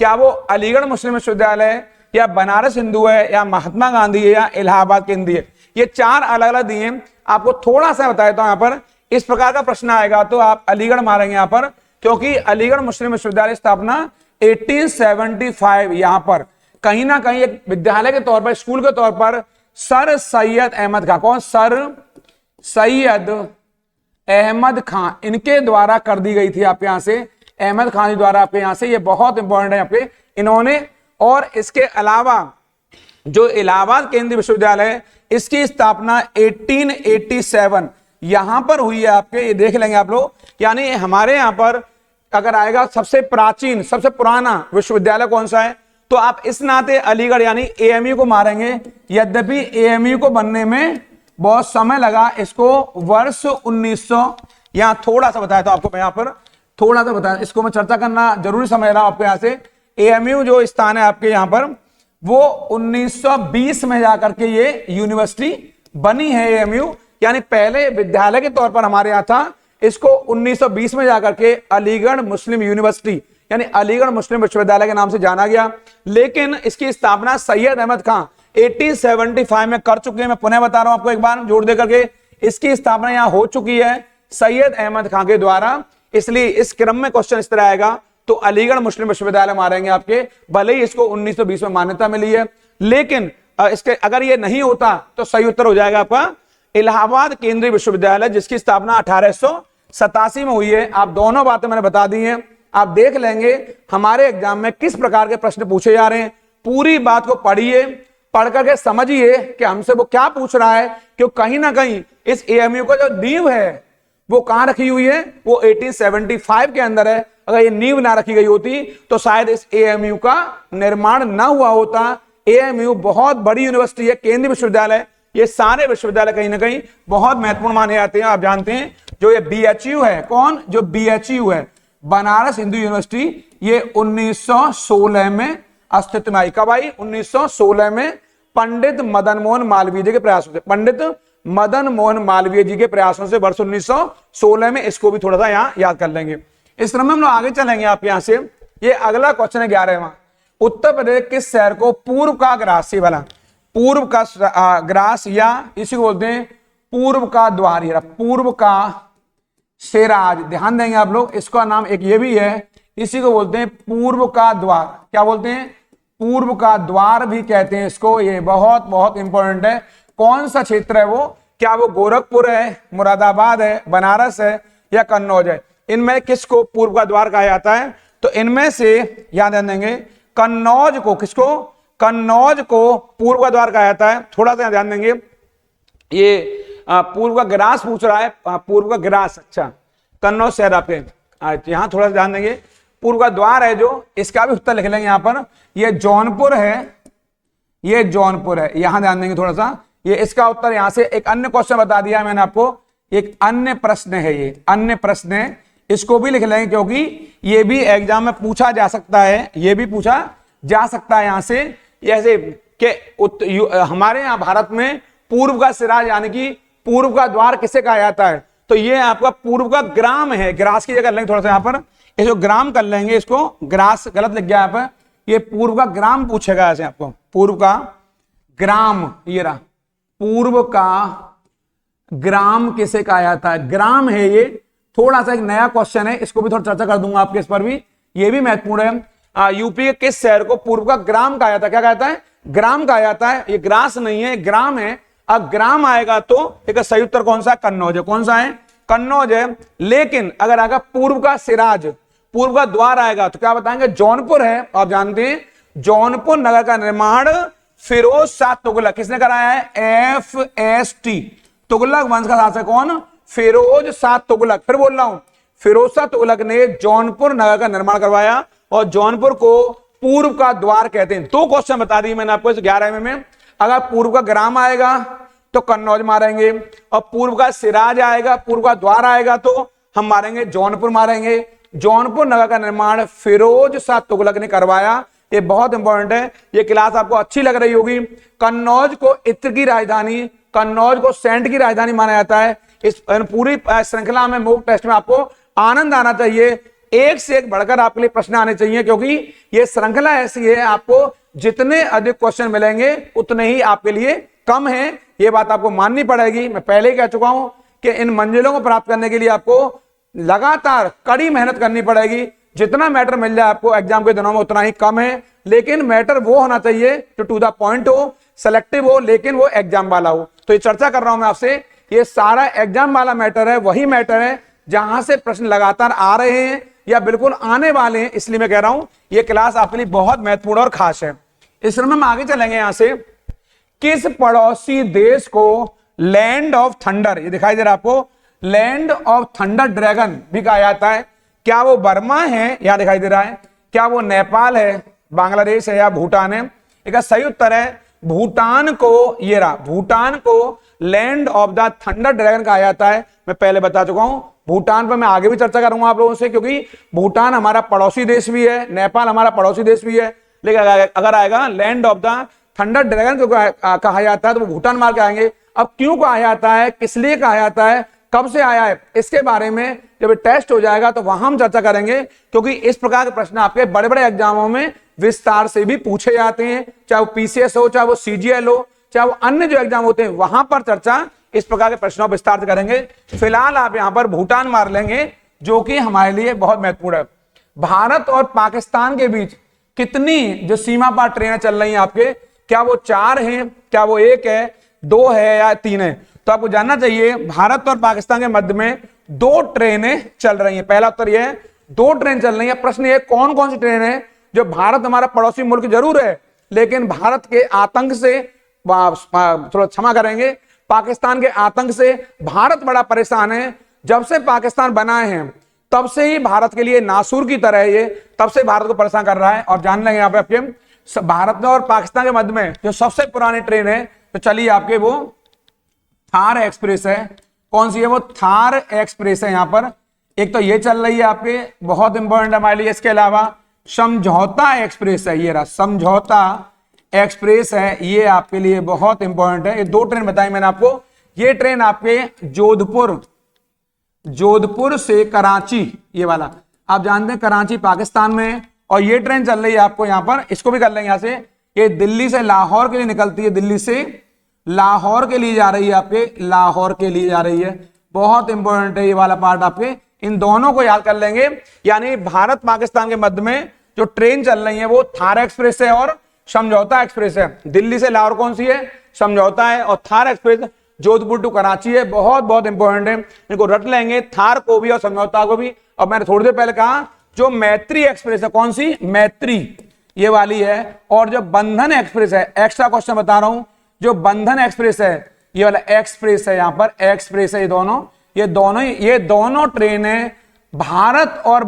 क्या वो अलीगढ़ मुस्लिम विश्वविद्यालय है, या बनारस हिंदू है, या महात्मा गांधी है, या इलाहाबाद केंद्रीय है। ये चार अलग अलग दिए। आपको थोड़ा सा बता देता हूं, यहां पर इस प्रकार का प्रश्न आएगा तो आप अलीगढ़ मारेंगे यहां पर, क्योंकि अलीगढ़ मुस्लिम विश्वविद्यालय स्थापना 1875। यहां पर कहीं ना कहीं एक विद्यालय के तौर पर, स्कूल के तौर पर सर सैयद अहमद खां, कौन, सर सैयद अहमद खां, इनके द्वारा कर दी गई थी आपके यहां से, अहमद खान द्वारा आपके यहां से। ये बहुत इंपॉर्टेंट है आपके, इन्होंने। और इसके अलावा जो इलाहाबाद केंद्रीय विश्वविद्यालय है, इसकी स्थापना 1887 यहां पर हुई है आपके। ये देख लेंगे आप लोग। यानी हमारे यहां पर अगर आएगा सबसे प्राचीन, सबसे पुराना विश्वविद्यालय कौन सा है, तो आप इस नाते अलीगढ़ यानी एएमयू को मारेंगे। यद्यपि एएमयू को बनने में बहुत समय लगा, इसको वर्ष 1900, यहां थोड़ा सा बताया था आपको, मैं यहां पर थोड़ा सा बताया, इसको मैं चर्चा करना जरूरी समझ रहा हूं आपको। यहां से एएमयू जो स्थान है आपके यहां पर, वो 1920 में जाकर के ये यूनिवर्सिटी बनी है एएमयू। यानी पहले विद्यालय के तौर पर हमारे यहां था, इसको 1920 में जाकर के अलीगढ़ मुस्लिम यूनिवर्सिटी यानी अलीगढ़ मुस्लिम विश्वविद्यालय के नाम से जाना गया। लेकिन इसकी स्थापना सैयद अहमद खां 1875 में कर चुके हैं। मैं पुनः बता रहा हूं आपको एक बार जोड़ देकर के, इसकी स्थापना यहाँ हो चुकी है सैयद अहमद खान के द्वारा, इसलिए इस क्रम में क्वेश्चन इस तरह आएगा। तो अलीगढ़ मुस्लिम विश्वविद्यालय मारेंगे आपके, भले ही इसको 1920 में मान्यता मिली है, लेकिन इसके अगर ये नहीं होता तो सही उत्तर हो जाएगा आपका इलाहाबाद केंद्रीय विश्वविद्यालय, जिसकी स्थापना 1887 में हुई है। आप दोनों बातें मैंने बता दी हैं, आप देख लेंगे हमारे एग्जाम में किस प्रकार के प्रश्न पूछे जा रहे हैं। पूरी बात को पढ़िए, पढ़ करके समझिए कि हमसे वो क्या पूछ रहा है, क्योंकि कहीं ना कहीं इस एएमयू का जो नींव है वो कहां रखी हुई है, वो 1875 के अंदर है। अगर ये नींव ना रखी गई होती तो शायद इस एएमयू का निर्माण ना हुआ होता। एएमयू बहुत बड़ी यूनिवर्सिटी है, केंद्रीय विश्वविद्यालय, ये सारे विश्वविद्यालय कहीं ना कहीं बहुत महत्वपूर्ण माने जाते हैं। आप जानते हैं जो ये बीएचयू है, कौन, जो बीएचयू है बनारस हिंदू यूनिवर्सिटी, ये 1916 में अस्तित्व में आई। कब आई? 1916 में पंडित मदन मोहन मालवीय जी के प्रयासों से, पंडित मदन मोहन मालवीय जी के प्रयासों से वर्ष 1916 में। इसको भी थोड़ा सा यहाँ याद कर लेंगे। इस क्रम में हम लोग आगे चलेंगे आप यहां से। ये अगला क्वेश्चन है 11वां, उत्तर प्रदेश किस शहर को पूर्व का ग्रास, ये वाला पूर्व का ग्रास या इसी को बोलते हैं पूर्व का द्वार, पूर्व का सिराज, ध्यान देंगे आप लोग। इसका नाम एक ये भी है, इसी को बोलते हैं पूर्व का द्वार। क्या बोलते हैं? पूर्व का द्वार भी कहते हैं इसको। ये बहुत बहुत इंपॉर्टेंट है। कौन सा क्षेत्र है वो? क्या वो गोरखपुर है, मुरादाबाद है, बनारस है या कन्नौज है? इनमें किसको पूर्व का द्वार कहा जाता है? तो इनमें से याद देंगे कन्नौज को, किसको? कन्नौज को पूर्व का द्वार कहा जाता है। थोड़ा सा ध्यान देंगे, ये पूर्व का ग्रास पूछ रहा है, पूर्व का ग्रास, अच्छा कन्नौज शहर आपके, यहां थोड़ा सा ध्यान देंगे। पूर्व का द्वार है जो, इसका भी उत्तर लिख लेंगे यहां पर, ये जौनपुर है, ये जौनपुर है, यहां ध्यान देंगे थोड़ा सा। ये इसका उत्तर यहां से एक अन्य क्वेश्चन बता दिया मैंने आपको, एक अन्य प्रश्न है, ये अन्य प्रश्न है, इसको भी लिख लेंगे क्योंकि ये भी एग्जाम में पूछा जा सकता है, ये भी पूछा जा सकता है यहां से। जैसे कि हमारे यहाँ भारत में पूर्व का सिराज यानी कि पूर्व का द्वार किसे कहा जाता है? तो ये आपका पूर्व का ग्राम है, ग्रास की जगह लेंगे थोड़ा सा यहां पर, इसको ग्राम कर लेंगे, इसको ग्रास गलत लिख गया यहाँ पर, ये पूर्व का ग्राम पूछेगा ऐसे आपको, पूर्व का ग्राम, ये रहा पूर्व का ग्राम किसे कहा जाता है? ग्राम है ये, थोड़ा सा एक नया क्वेश्चन है, इसको भी थोड़ा चर्चा कर दूंगा आपके इस पर भी, ये भी महत्वपूर्ण है। यूपी के किस शहर को पूर्व का ग्राम कहा जाता है? क्या कहता है? ग्राम कहा जाता है। ये ग्रास नहीं है, ग्राम है। अब ग्राम आएगा तो एक सही उत्तर कौन सा? कन्नौज है। कौन सा है? कन्नौज है। लेकिन अगर आएगा पूर्व का सिराज, पूर्व का द्वार आएगा तो क्या बताएंगे? जौनपुर है। आप जानते हैं जौनपुर नगर का निर्माण फिरोज शाह तुगलक, किसने कराया है? FST, तुगलक वंश का शासक कौन? फिरोज शाह तुगलक। फिर बोल रहा हूं, फिरोज शाह तुगलक ने जौनपुर नगर का निर्माण करवाया और जौनपुर को पूर्व का द्वार कहते हैं। दो क्वेश्चन बता दिए मैंने आपको इस 11वें में। अगर पूर्व का ग्राम आएगा तो कन्नौज मारेंगे, और पूर्व का सिराज आएगा, पूर्व का द्वार आएगा तो हम मारेंगे जौनपुर मारेंगे। जौनपुर नगर का निर्माण फिरोज शाह तुगलक ने करवाया। ये बहुत इंपॉर्टेंट है, ये क्लास आपको अच्छी लग रही होगी। कन्नौज को इत्र की राजधानी, कन्नौज को सेंट की राजधानी माना जाता है। इस पूरी श्रृंखला में मॉक टेस्ट में आपको आनंद आना चाहिए, एक से एक बढ़कर आपके लिए प्रश्न आने चाहिए, क्योंकि ये श्रृंखला ऐसी है, आपको जितने अधिक क्वेश्चन मिलेंगे उतने ही आपके लिए कम है। ये बात आपको माननी पड़ेगी। मैं पहले ही कह चुका हूं कि इन मंजिलों को प्राप्त करने के लिए आपको लगातार कड़ी मेहनत करनी पड़ेगी। जितना मैटर मिल जाए आपको एग्जाम के दिनों में उतना ही कम है, लेकिन मैटर वो होना चाहिए जो टू द पॉइंट हो, सेलेक्टिव हो, लेकिन वो एग्जाम वाला हो। तो ये चर्चा कर रहा हूं मैं आपसे, ये सारा एग्जाम वाला मैटर है, वही मैटर है जहां से प्रश्न लगातार आ रहे हैं या बिल्कुल आने वाले हैं। इसलिए मैं कह रहा हूं ये क्लास आपके लिए बहुत महत्वपूर्ण और खास है। इस क्रम में हम आगे चलेंगे। यहां से किस पड़ोसी देश को लैंड ऑफ थंडर, ये दिखाई दे रहा है आपको, लैंड ऑफ थंडर ड्रैगन भी कहा जाता है? क्या वो बर्मा है, यहां दिखाई दे रहा है? क्या वो नेपाल है, बांग्लादेश है या भूटान है? एक सही उत्तर है भूटान को। ये रहा, भूटान को land of the thunder dragon कहा जाता है। मैं पहले बता चुका हूं, भूटान पर मैं आगे भी चर्चा करूंगा आप लोगों से, क्योंकि भूटान हमारा पड़ोसी देश भी है, नेपाल हमारा पड़ोसी देश भी है। लेकिन अगर आएगा land of the thunder dragon को कहा जाता है तो वो भूटान मार के आएंगे। अब क्यों कहा जाता है, किस लिए कहा जाता है, कब से आया है, इसके बारे में जब टेस्ट हो जाएगा तो वहां हम चर्चा करेंगे, क्योंकि इस प्रकार के प्रश्न आपके बड़े बड़े एग्जामों में विस्तार से भी पूछे जाते हैं, चाहे वो PCS हो, चाहे वो CGL हो, चाहे वो अन्य जो एग्जाम होते हैं, वहां पर चर्चा इस प्रकार के प्रश्नों पर विस्तार करेंगे। फिलहाल आप यहां पर भूटान मार लेंगे, जो कि हमारे लिए बहुत महत्वपूर्ण है। भारत और पाकिस्तान के बीच कितनी जो सीमा पार ट्रेनें चल रही हैं आपके, क्या वो 4 हैं, क्या वो 1 है, 2 है या 3 है? तो आपको जानना चाहिए भारत और पाकिस्तान के मध्य में 2 ट्रेनें चल रही हैं। पहला उत्तर यह है 2 ट्रेन चल रही है। प्रश्न ये कौन कौन सी ट्रेन है? जो भारत हमारा पड़ोसी मुल्क जरूर है, लेकिन भारत के आतंक से, थोड़ा क्षमा करेंगे, पाकिस्तान के आतंक से भारत बड़ा परेशान है। जब से पाकिस्तान बना है तब से ही भारत के लिए नासूर की तरह है, ये तब से भारत को परेशान कर रहा है। और जान लेंगे यहाँ पे आपके भारत और पाकिस्तान के मध्य में जो सबसे पुरानी ट्रेन है, तो चलिए आपके वो थार एक्सप्रेस है। कौन सी है? वो थार एक्सप्रेस है। यहां पर एक तो ये चल रही है आपके, बहुत इंपॉर्टेंट हमारे लिए। इसके अलावा समझौता एक्सप्रेस है, ये रहा समझौता एक्सप्रेस है, ये आपके लिए बहुत इंपॉर्टेंट है। ये 2 ट्रेन बताई मैंने आपको। ये ट्रेन आपके जोधपुर से कराची, ये वाला आप जानते हैं कराची पाकिस्तान में, और ये ट्रेन चल रही है आपको यहां पर, इसको भी कर लेंगे यहां से। ये दिल्ली से लाहौर के लिए निकलती है, दिल्ली से लाहौर के लिए जा रही है, आपके लाहौर के लिए जा रही है। बहुत इंपॉर्टेंट है ये वाला पार्ट आपके, इन दोनों को याद कर लेंगे। यानी भारत पाकिस्तान के मध्य में जो ट्रेन चल रही है वो थार एक्सप्रेस है और समझौता एक्सप्रेस है। दिल्ली से लाहौर कौन सी है? समझौता है। और थार एक्सप्रेस जोधपुर टू कराची है। बहुत बहुत इंपॉर्टेंट है, इनको रट लेंगे, थार को भी और समझौता को भी। और मैंने थोड़ी देर पहले कहा जो मैत्री एक्सप्रेस है, कौन सी? मैत्री, ये वाली है। और जो बंधन एक्सप्रेस है, एक्स्ट्रा क्वेश्चन बता रहा हूं, जो बंधन एक्सप्रेस है, ये वाला एक्सप्रेस है, यहां पर एक्सप्रेस है। ये दोनों ट्रेनें भारत और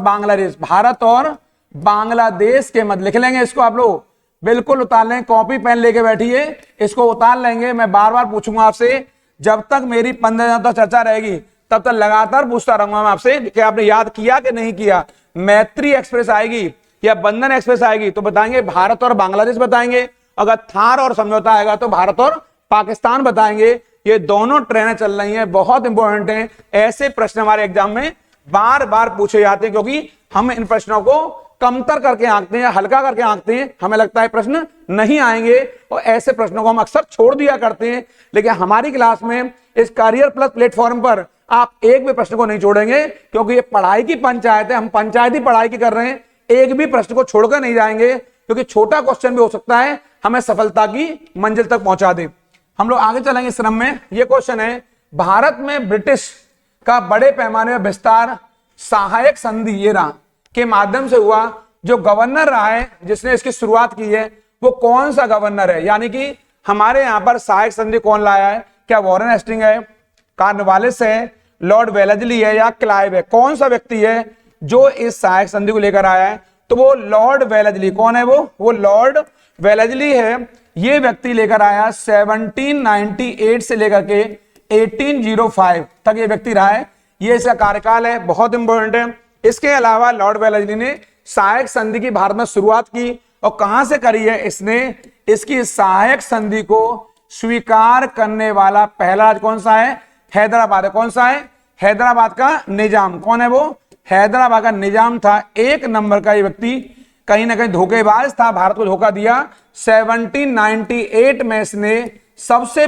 बांग्लादेश के मध्य, लिख लेंगे इसको आप लोग, बिल्कुल उतार लेंगे, कॉपी पेन लेके बैठिए, इसको उतार लेंगे। मैं बार बार पूछूंगा आपसे, जब तक मेरी 15 दिनों तक चर्चा रहेगी तब तक लगातार पूछता रहूंगा मैं आपसे कि आपने याद किया कि नहीं किया। मैत्री एक्सप्रेस आएगी या बंधन एक्सप्रेस आएगी तो बताएंगे भारत और बांग्लादेश बताएंगे। अगर थार और समझौता आएगा तो भारत और पाकिस्तान बताएंगे। ये दोनों ट्रेनें चल रही हैं, बहुत इंपॉर्टेंट हैं। ऐसे प्रश्न हमारे एग्जाम में बार बार पूछे जाते हैं, क्योंकि हम इन प्रश्नों को कमतर करके आंकते हैं, हल्का करके आंकते हैं। हमें लगता है प्रश्न नहीं आएंगे और ऐसे प्रश्नों को हम अक्सर छोड़ दिया करते हैं। लेकिन हमारी क्लास में इस करियर प्लस प्लेटफॉर्म पर आप एक भी प्रश्न को नहीं छोड़ेंगे, क्योंकि ये पढ़ाई की पंचायत है। हम पंचायती पढ़ाई की कर रहे हैं, एक भी प्रश्न को छोड़कर नहीं जाएंगे, क्योंकि छोटा क्वेश्चन भी हो सकता है हमें सफलता की मंजिल तक पहुंचा दे। हम लोग आगे चलेंगे इस क्रम में। ये क्वेश्चन है, भारत में ब्रिटिश का बड़े पैमाने पर विस्तार सहायक संधि ये रहा के माध्यम से हुआ। जो गवर्नर रहा है जिसने इसकी शुरुआत की है वो कौन सा गवर्नर है? यानी कि हमारे यहां पर सहायक संधि कौन लाया है? क्या वॉरेन हेस्टिंग है, कॉर्नवालिस है, लॉर्ड वेलेस्ली है या क्लाइव है? कौन सा व्यक्ति है जो इस सहायक संधि को लेकर आया है? तो वो लॉर्ड वेलेस्ली। कौन है वो लॉर्ड वेलेस्ली है। ये व्यक्ति लेकर आया 1798 से लेकर के 1805 तक ये व्यक्ति रहा है। ये इसका कार्यकाल है, बहुत इंपॉर्टेंट है। इसके अलावा लॉर्ड वेलेस्ली ने सहायक संधि की भारत में शुरुआत की, और कहां से करी है इसने? इसकी सहायक संधि को स्वीकार करने वाला पहला राज्य कौन सा है? हैदराबाद है। कौन सा है? हैदराबाद का निजाम। कौन है वो? हैदराबाद का निजाम था। 1 नंबर का ये व्यक्ति कहीं ना कहीं धोखेबाज था, भारत को धोखा दिया। 1798 में इसने सबसे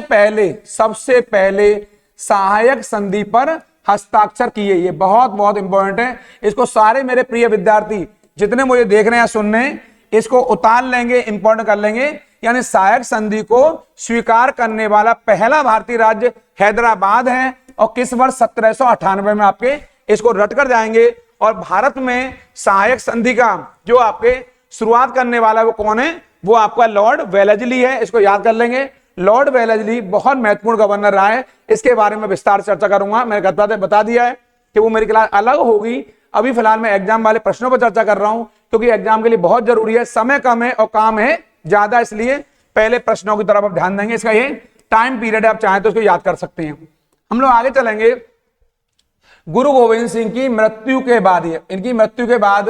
पहले सहायक संधि पर हस्ताक्षर किए। ये बहुत बहुत इंपॉर्टेंट है। इसको सारे मेरे प्रिय विद्यार्थी जितने मुझे देख रहे हैं सुन रहे हैं, इसको उतार लेंगे, इंपॉर्टेंट कर लेंगे। यानी सहायक संधि को स्वीकार करने वाला पहला भारतीय राज्य हैदराबाद है। और किस वर्ष? 1798 में आपके इसको रट कर जाएंगे। और भारत में सहायक संधि का जो आपके शुरुआत करने वाला वो कौन है? वो आपका लॉर्ड वेलेस्ली है। इसको याद कर लेंगे। लॉर्ड वेलेस्ली बहुत महत्वपूर्ण गवर्नर रहा है। इसके बारे में विस्तार चर्चा करूंगा। मैंने बता दिया है कि वो मेरी क्लास अलग होगी। अभी फिलहाल मैं एग्जाम वाले प्रश्नों पर चर्चा कर रहा हूं, क्योंकि एग्जाम के लिए बहुत जरूरी है। समय कम है और काम है ज्यादा, इसलिए पहले प्रश्नों की तरफ आप ध्यान देंगे। इसका ये टाइम पीरियड है, आप चाहें तो उसको याद कर सकते हैं। हम लोग आगे चलेंगे। गुरु गोविंद सिंह की मृत्यु के बाद, इनकी मृत्यु के बाद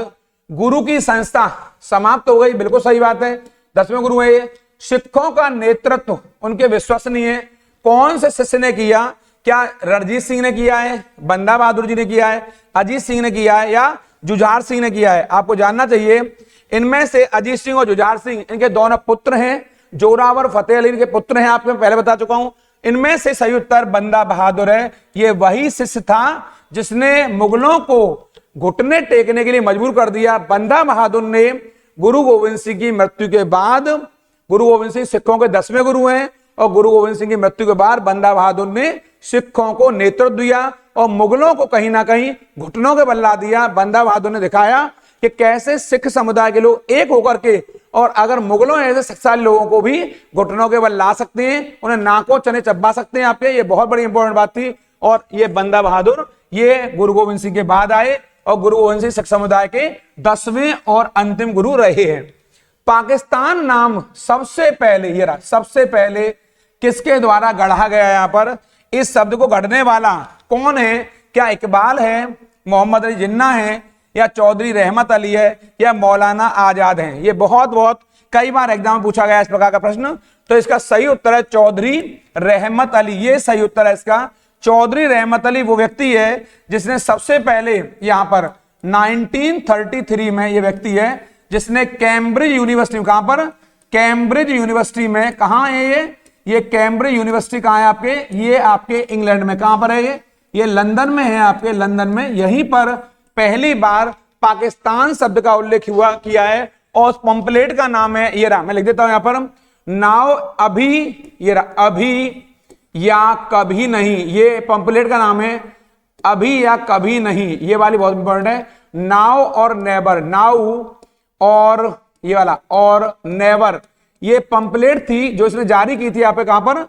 गुरु की संस्था समाप्त हो गई। बिल्कुल सही बात है, 10वें गुरु है ये। सिखों का नेतृत्व उनके विश्वसनीय कौन से शिष्य ने किया? क्या रणजीत सिंह ने किया है, बंदा बहादुर जी ने किया है, अजीत सिंह ने किया है या जुझार सिंह ने किया है? आपको जानना चाहिए इनमें से अजीत सिंह और जुझार सिंह इनके दोनों पुत्र हैं। जोरावर फतेह अली इनके पुत्र हैं, आपको पहले बता चुका हूं। इनमें से सही उत्तर बंदा बहादुर है। ये वही शिष्य था जिसने मुगलों को घुटने टेकने के लिए मजबूर कर दिया। बंदा बहादुर ने गुरु गोविंद सिंह की मृत्यु के बाद, गुरु गोविंद सिंह सिखों के 10वें गुरु हैं, और गुरु गोविंद सिंह की मृत्यु के बाद बंदा बहादुर ने सिखों को नेतृत्व दिया और मुगलों को कहीं ना कहीं घुटनों के बल ला दिया। बंदा बहादुर ने दिखाया कि कैसे सिख समुदाय के लोग एक होकर के, और अगर मुगलों ऐसे शक्तिशाली लोगों को भी घुटनों के बल ला सकते हैं, उन्हें नाकों चने चबा सकते हैं आपके। ये बहुत बड़ी इंपॉर्टेंट बात थी। और ये बंदा बहादुर ये गुरु गोविंद सिंह के बाद आए और गुरु गोविंद सिंह सिख समुदाय के 10वें और अंतिम गुरु रहे हैं। पाकिस्तान नाम सबसे पहले, ये रहा, सबसे पहले किसके द्वारा गढ़ा गया? यहां पर इस शब्द को गढ़ने वाला कौन है? क्या इकबाल है, मोहम्मद अली जिन्ना है, या चौधरी रहमत अली है, या मौलाना आजाद हैं? ये बहुत कई बार एग्जाम में पूछा गया इस प्रकार का प्रश्न। तो इसका सही उत्तर है चौधरी रहमत अली। ये सही उत्तर है इसका। चौधरी रहमत अली वो व्यक्ति है जिसने सबसे पहले यहां पर 1933 में, ये व्यक्ति है जिसने कैम्ब्रिज यूनिवर्सिटी में, कहां पर? कैम्ब्रिज यूनिवर्सिटी में। कहां है ये कैम्ब्रिज यूनिवर्सिटी कहां है आपके? ये आपके इंग्लैंड में। कहां पर है ये लंदन में है आपके, लंदन में। यहीं पर पहली बार पाकिस्तान शब्द का उल्लेख हुआ किया है। और उस पंपलेट का नाम है, ये रहा, मैं लिख देता हूं यहां पर, नाउ अभी, ये रहा, अभी या कभी नहीं। ये पंपलेट का नाम है, अभी या कभी नहीं। ये वाली बहुत इंपॉर्टेंट है। नाउ और नेवर, नाउ और ये वाला और नेवर, ये पंपलेट थी जो इसने जारी की थी यहाँ पे, कहां पर?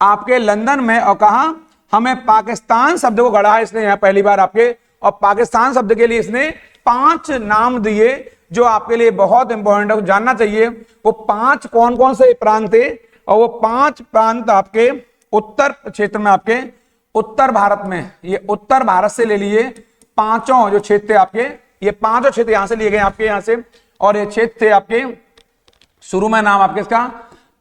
आपके लंदन में। और कहा हमें पाकिस्तान शब्द को गढ़ा है इसने यहाँ पहली बार आपके। और पाकिस्तान शब्द के लिए इसने 5 नाम दिए जो आपके लिए बहुत इंपॉर्टेंट है, जानना चाहिए। वो 5 कौन कौन से प्रांत थे? और वो 5 प्रांत आपके उत्तर क्षेत्र में, आपके उत्तर भारत में, ये उत्तर भारत से ले लिए 5 जो क्षेत्र थे आपके, ये 5 क्षेत्र यहां से लिए गए आपके यहां से। और ये क्षेत्र थे आपके, शुरू में नाम आपके इसका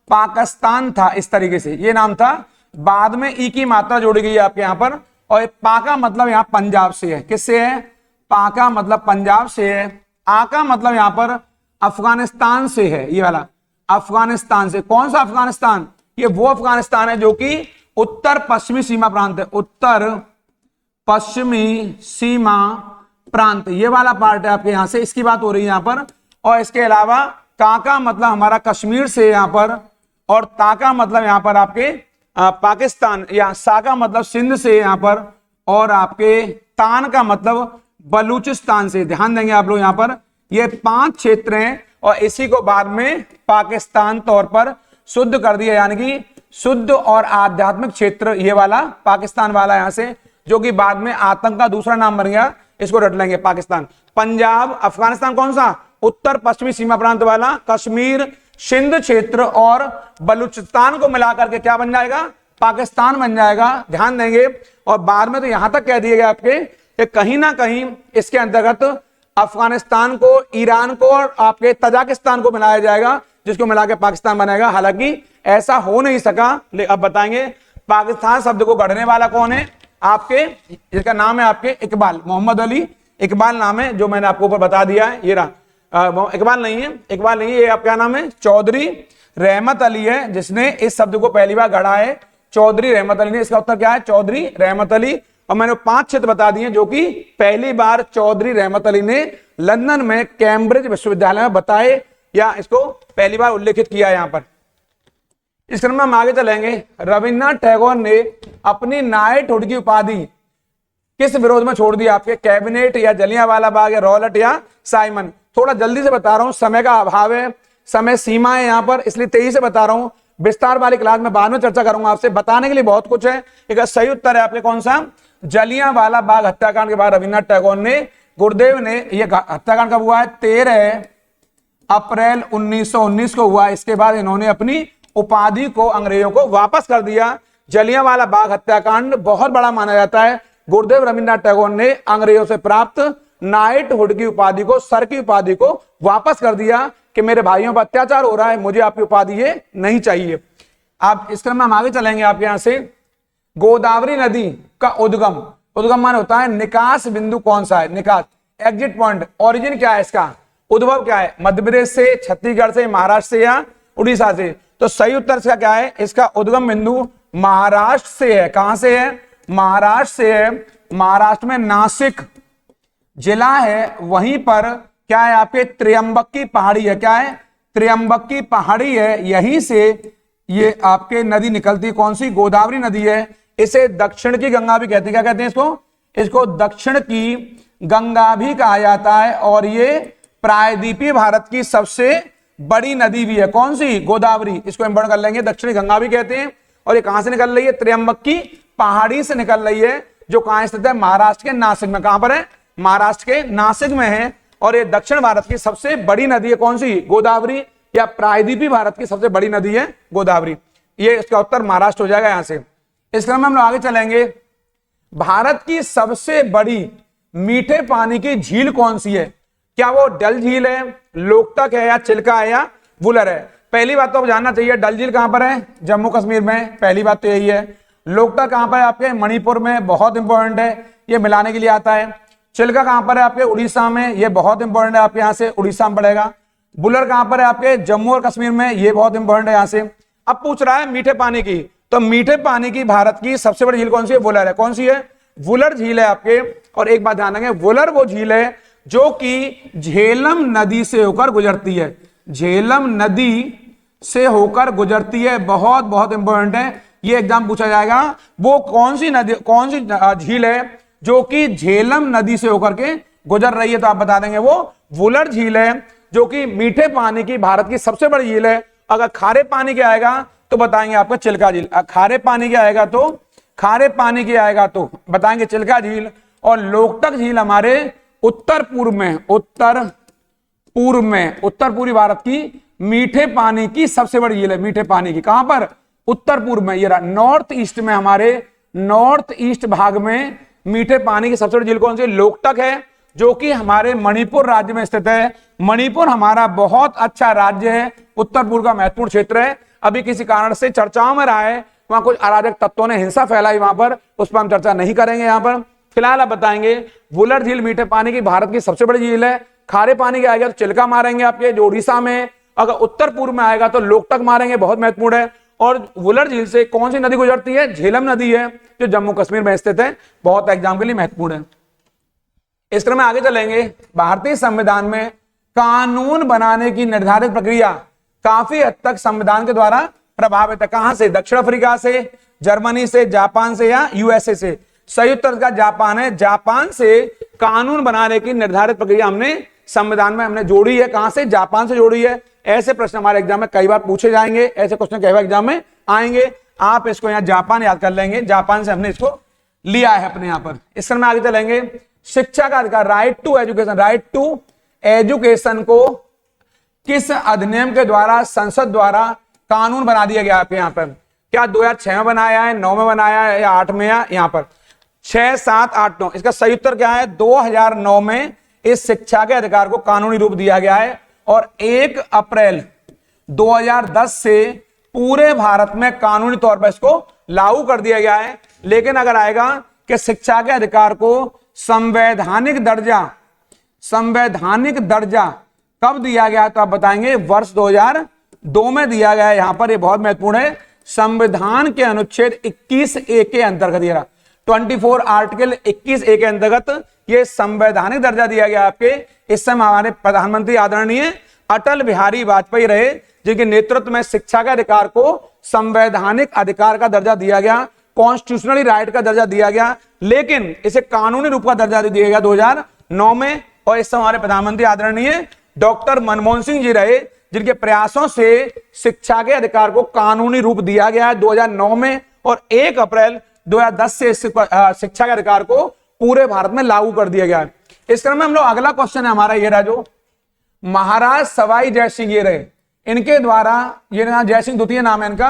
पाकिस्तान था, इस तरीके से ये नाम था। बाद में ई की मात्रा जोड़ी गई है आपके यहां पर। और पा का मतलब यहां पंजाब से है। किससे है? पा का मतलब पंजाब से है। आ का मतलब यहां पर अफगानिस्तान से है, ये वाला अफगानिस्तान से। कौन सा अफगानिस्तान? ये वो अफगानिस्तान है जो कि उत्तर पश्चिमी सीमा प्रांत है, उत्तर पश्चिमी सीमा प्रांत, ये वाला पार्ट है आपके यहां से, इसकी बात हो रही है यहां पर। और इसके अलावा का मतलब हमारा कश्मीर से यहां पर, और ता का मतलब यहां पर आपके पाकिस्तान, या सा का मतलब सिंध से यहां पर, और आपके तान का मतलब बलूचिस्तान से। ध्यान देंगे आप लोग यहां पर, ये 5 क्षेत्र हैं। और इसी को बाद में पाकिस्तान तौर पर शुद्ध कर दिया, यानी कि शुद्ध और आध्यात्मिक क्षेत्र, ये वाला पाकिस्तान वाला यहां से, जो कि बाद में आतंक का दूसरा नाम बन गया। इसको रट लेंगे पाकिस्तान। पंजाब, अफगानिस्तान कौन सा? उत्तर पश्चिमी सीमा प्रांत वाला। कश्मीर, सिंध क्षेत्र और बलूचिस्तान को मिलाकर के क्या बन जाएगा? पाकिस्तान बन जाएगा। ध्यान देंगे। और बाद में तो यहां तक कह दिए गए आपके कि कहीं ना कहीं इसके अंतर्गत अफगानिस्तान को, ईरान को और आपके तजाकिस्तान को मिलाया जाएगा, जिसको मिला के पाकिस्तान बनेगा। हालांकि ऐसा हो नहीं सका। अब बताएंगे पाकिस्तान शब्द को गढ़ने वाला कौन है आपके, जिसका नाम है आपके इकबाल, मोहम्मद अली इकबाल नाम है, जो मैंने आपको ऊपर बता दिया है। ये रहा, इकबाल नहीं है, इकबाल नहीं है, ये आपका नाम है चौधरी रहमत अली है, जिसने इस शब्द को पहली बार गढ़ा है। चौधरी रहमत अली ने। इसका उत्तर क्या है? चौधरी रहमत अली। और मैंने 5 क्षेत्र बता दिए जो कि पहली बार चौधरी रहमत अली ने लंदन में कैम्ब्रिज विश्वविद्यालय में बताए, या इसको पहली बार उल्लेखित किया यहां पर। इस क्रम में हम आगे चलेंगे। रविन्द्रनाथ टैगोर ने अपनी नाइटहुड की उपाधि किस विरोध में छोड़ दी आपके? कैबिनेट, या जलियांवाला बाग, या रॉलेट, या साइमन? थोड़ा जल्दी से बता रहा हूं, समय का अभाव है, समय सीमा है यहां पर, इसलिए तेजी से बता रहा हूं। विस्तार वाली क्लास में बाद में चर्चा करूंगा आपसे। बताने के लिए बहुत कुछ है। एक सही उत्तर है आपके कौन सा? जलियांवाला बाग हत्याकांड के बाद रविन्द्रनाथ टैगोर ने, गुरुदेव ने, यह हत्याकांड कब हुआ है? 13 अप्रैल 1919 को हुआ। इसके बाद इन्होंने अपनी उपाधि को अंग्रेजों को वापस कर दिया। जलियांवाला बाग हत्याकांड बहुत बड़ा माना जाता है। गुरुदेव रविन्द्रनाथ टैगोर ने अंग्रेजों से प्राप्त नाइटहुड की उपाधि को, सर की उपाधि को वापस कर दिया कि मेरे भाइयों पर अत्याचार हो रहा है, मुझे आपकी उपाधि ये नहीं चाहिए। आप इस क्रम में हम आगे चलेंगे आपके यहां से। गोदावरी नदी का उद्गम, उद्गम मान होता है निकास बिंदु कौन सा है? निकास, एग्जिट पॉइंट, ओरिजिन क्या है इसका? उद्भव क्या है? मध्य प्रदेश से, छत्तीसगढ़ से, महाराष्ट्र से, या उड़ीसा से? तो सही उत्तर इसका क्या है? इसका उद्गम बिंदु महाराष्ट्र से है। कहां से है? महाराष्ट्र से है। महाराष्ट्र में नासिक जिला है, वहीं पर क्या है आपके त्र्यंबक की पहाड़ी है। क्या है? त्र्यंबक की पहाड़ी है, यहीं से ये आपके नदी निकलती है। कौन सी? गोदावरी नदी है। इसे दक्षिण की गंगा भी कहते हैं। क्या कहते हैं इसको? इसको दक्षिण की गंगा भी कहा जाता है। और ये प्रायद्वीपीय भारत की सबसे बड़ी नदी भी है। कौन सी? गोदावरी। इसको इंपॉर्टेंट कर लेंगे, दक्षिणी गंगा भी कहते हैं। और ये कहां से निकल रही है? त्र्यंबक की पहाड़ी से निकल रही है, जो कहां स्थित है? महाराष्ट्र के नासिक में। कहां पर है? महाराष्ट्र के नासिक में है। और ये दक्षिण भारत की सबसे बड़ी नदी है। कौन सी? गोदावरी, या प्रायद्वीपीय भारत की सबसे बड़ी नदी है गोदावरी। ये इसका उत्तर महाराष्ट्र हो जाएगा यहां से। इस क्रम में हम लोग आगे चलेंगे। भारत की सबसे बड़ी मीठे पानी की झील कौन सी है? क्या वो डल झील है, लोकटक है, या चिल्का है, या वुलर है? पहली बात तो आप जानना चाहिए, डल झील कहां पर है? जम्मू कश्मीर में। पहली बात तो यही है। लोकटक कहां पर है? आपके मणिपुर में। बहुत इंपॉर्टेंट है, ये मिलाने के लिए आता है। चिल्का कहां पर है? आपके उड़ीसा में। ये बहुत इंपॉर्टेंट है, आपके यहां से उड़ीसा में पड़ेगा। वुलर कहां पर है? आपके जम्मू और कश्मीर में। ये बहुत इंपॉर्टेंट है यहां से। अब पूछ रहा है मीठे पानी की, तो मीठे पानी की भारत की सबसे बड़ी झील कौन सी है? वुलर है। कौन सी है? वुलर झील है आपके। और एक बात ध्यान रखें, वुलर वो झील है जो कि झेलम नदी से होकर गुजरती है। झेलम नदी से होकर गुजरती है। बहुत बहुत इंपॉर्टेंट है, ये एग्जाम पूछा जाएगा। वो कौन सी नदी, कौन सी झील है जो कि झेलम नदी से होकर के गुजर रही है? तो आप बता देंगे वो वुलर झील है, जो कि मीठे पानी की भारत की सबसे बड़ी झील है। अगर खारे पानी के आएगा तो बताएंगे आपका चिल्का झील। खारे पानी के आएगा तो, खारे पानी के आएगा तो बताएंगे चिल्का झील। और लोकटक झील हमारे उत्तर पूर्व में, उत्तर पूर्व में, उत्तर पूर्वी भारत की मीठे पानी की सबसे बड़ी झील है। मीठे पानी की कहां पर? उत्तर पूर्व में। ये रहा नॉर्थ ईस्ट में, हमारे नॉर्थ ईस्ट भाग में मीठे पानी की सबसे बड़ी झील कौन सी? लोकटक है, जो कि हमारे मणिपुर राज्य में स्थित है। मणिपुर हमारा बहुत अच्छा राज्य है, उत्तर पूर्व का महत्वपूर्ण क्षेत्र है। अभी किसी कारण से चर्चाओं में रहा है, वहां कुछ अराजक तत्वों ने हिंसा फैलाई वहां पर, उस पर हम चर्चा नहीं करेंगे यहां पर। फिलहाल आप बताएंगे वुलर झील मीठे पानी की भारत की सबसे बड़ी झील है। खारे पानी के आएगा तो चिल्का मारेंगे आपके, जो उड़ीसा में। अगर उत्तर पूर्व में आएगा तो लोकटक मारेंगे, बहुत महत्वपूर्ण है। और वुलर झील से कौन सी नदी गुजरती है? झेलम नदी है, जो जम्मू कश्मीर में स्थित है। बहुत एग्जाम के लिए महत्वपूर्ण है। इस क्रम में आगे चलेंगे। भारतीय संविधान में कानून बनाने की निर्धारित प्रक्रिया काफी हद तक संविधान के द्वारा प्रभावित है। कहां से? दक्षिण अफ्रीका से, जर्मनी से, जापान से, या यूएसए से? संयुक्त राज्य का जापान है। जापान से कानून बनाने की निर्धारित प्रक्रिया हमने संविधान में हमने जोड़ी है। कहां से? जापान से जोड़ी है। ऐसे प्रश्न हमारे एग्जाम में कई बार पूछे जाएंगे, ऐसे क्वेश्चन कई बार एग्जाम में आएंगे। आप इसको यहाँ जापान याद कर लेंगे, जापान से हमने इसको लिया है अपने यहाँ पर। इस क्रम में आगे चलेंगे। शिक्षा का अधिकार, right to education, right to education को किस अधिनियम के द्वारा संसद द्वारा कानून बना दिया गया आपके यहाँ पर? क्या 2006 में बनाया है, 9 में बनाया है, या 8 में, या यहाँ पर 6, 7, 8, 9? इसका सही उत्तर क्या है? 2009 में इस शिक्षा के अधिकार को कानूनी रूप दिया गया है। और 1 अप्रैल 2010 से पूरे भारत में कानूनी तौर पर इसको लागू कर दिया गया है। लेकिन अगर आएगा कि शिक्षा के अधिकार को संवैधानिक दर्जा कब दिया गया, तो आप बताएंगे वर्ष 2002 में दिया गया है। यहां पर ये बहुत महत्वपूर्ण है। संविधान के अनुच्छेद 21A के अंतर्गत, 24 आर्टिकल 21A के अंतर्गत ये संवैधानिक दर्जा दिया गया आपके। इस समय हमारे प्रधानमंत्री आदरणीय अटल बिहारी वाजपेयी रहे, जिनके नेतृत्व में शिक्षा के अधिकार को संवैधानिक अधिकार का दर्जा दिया गया, कॉन्स्टिट्यूशनली राइट का दर्जा दिया गया। लेकिन इसे कानूनी रूप का दर्जा दिया गया 2009 में। और इस समय हमारे प्रधानमंत्री आदरणीय डॉक्टर मनमोहन सिंह जी रहे, जिनके प्रयासों से शिक्षा के अधिकार को कानूनी रूप दिया गया है 2009 में। और 1 अप्रैल 2010 से शिक्षा के अधिकार को पूरे भारत में लागू कर दिया गया है। इस क्रम में हम लोग अगला क्वेश्चन है हमारा ये रहा, जो महाराज सवाई जय सिंह ये रहे, इनके द्वारा, ये जय सिंह द्वितीय नाम है इनका,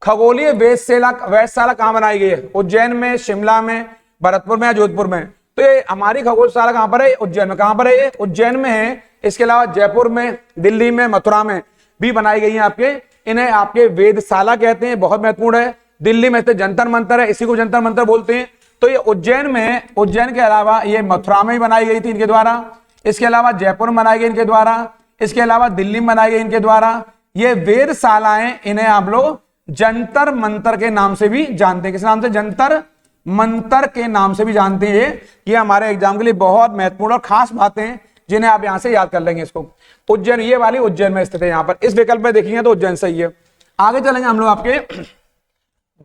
खगोलीय वेधशाला कहां बनाई गई है? उज्जैन में, शिमला में, भरतपुर में, या जोधपुर में? तो ये हमारी खगोलशाला कहां पर है? उज्जैन में। कहां पर है ये? उज्जैन में है। इसके अलावा जयपुर में, दिल्ली में, मथुरा में भी बनाई गई है आपके। इन्हें आपके वेधशाला कहते हैं, बहुत महत्वपूर्ण है। दिल्ली में तो जंतर मंतर है, इसी को जंतर मंतर बोलते हैं। तो ये उज्जैन में, उज्जैन के अलावा ये मथुरा में भी बनाई गई थी इनके द्वारा। इसके अलावा जयपुर में बनाई गई इनके द्वारा। इसके अलावा दिल्ली में बनाई गई इनके द्वारा। ये वेधशालाएं, इन्हें आप लोग जंतर मंतर के नाम से भी जानते हैं। किस नाम से? जंतर मंतर के नाम से भी जानते हैं। ये हमारे एग्जाम के लिए बहुत महत्वपूर्ण और खास बातें हैं जिन्हें आप यहां से याद कर लेंगे। इसको उज्जैन, ये वाली उज्जैन में स्थित है। यहां पर इस विकल्प में देखेंगे तो उज्जैन सही है। आगे चलेंगे हम लोग आपके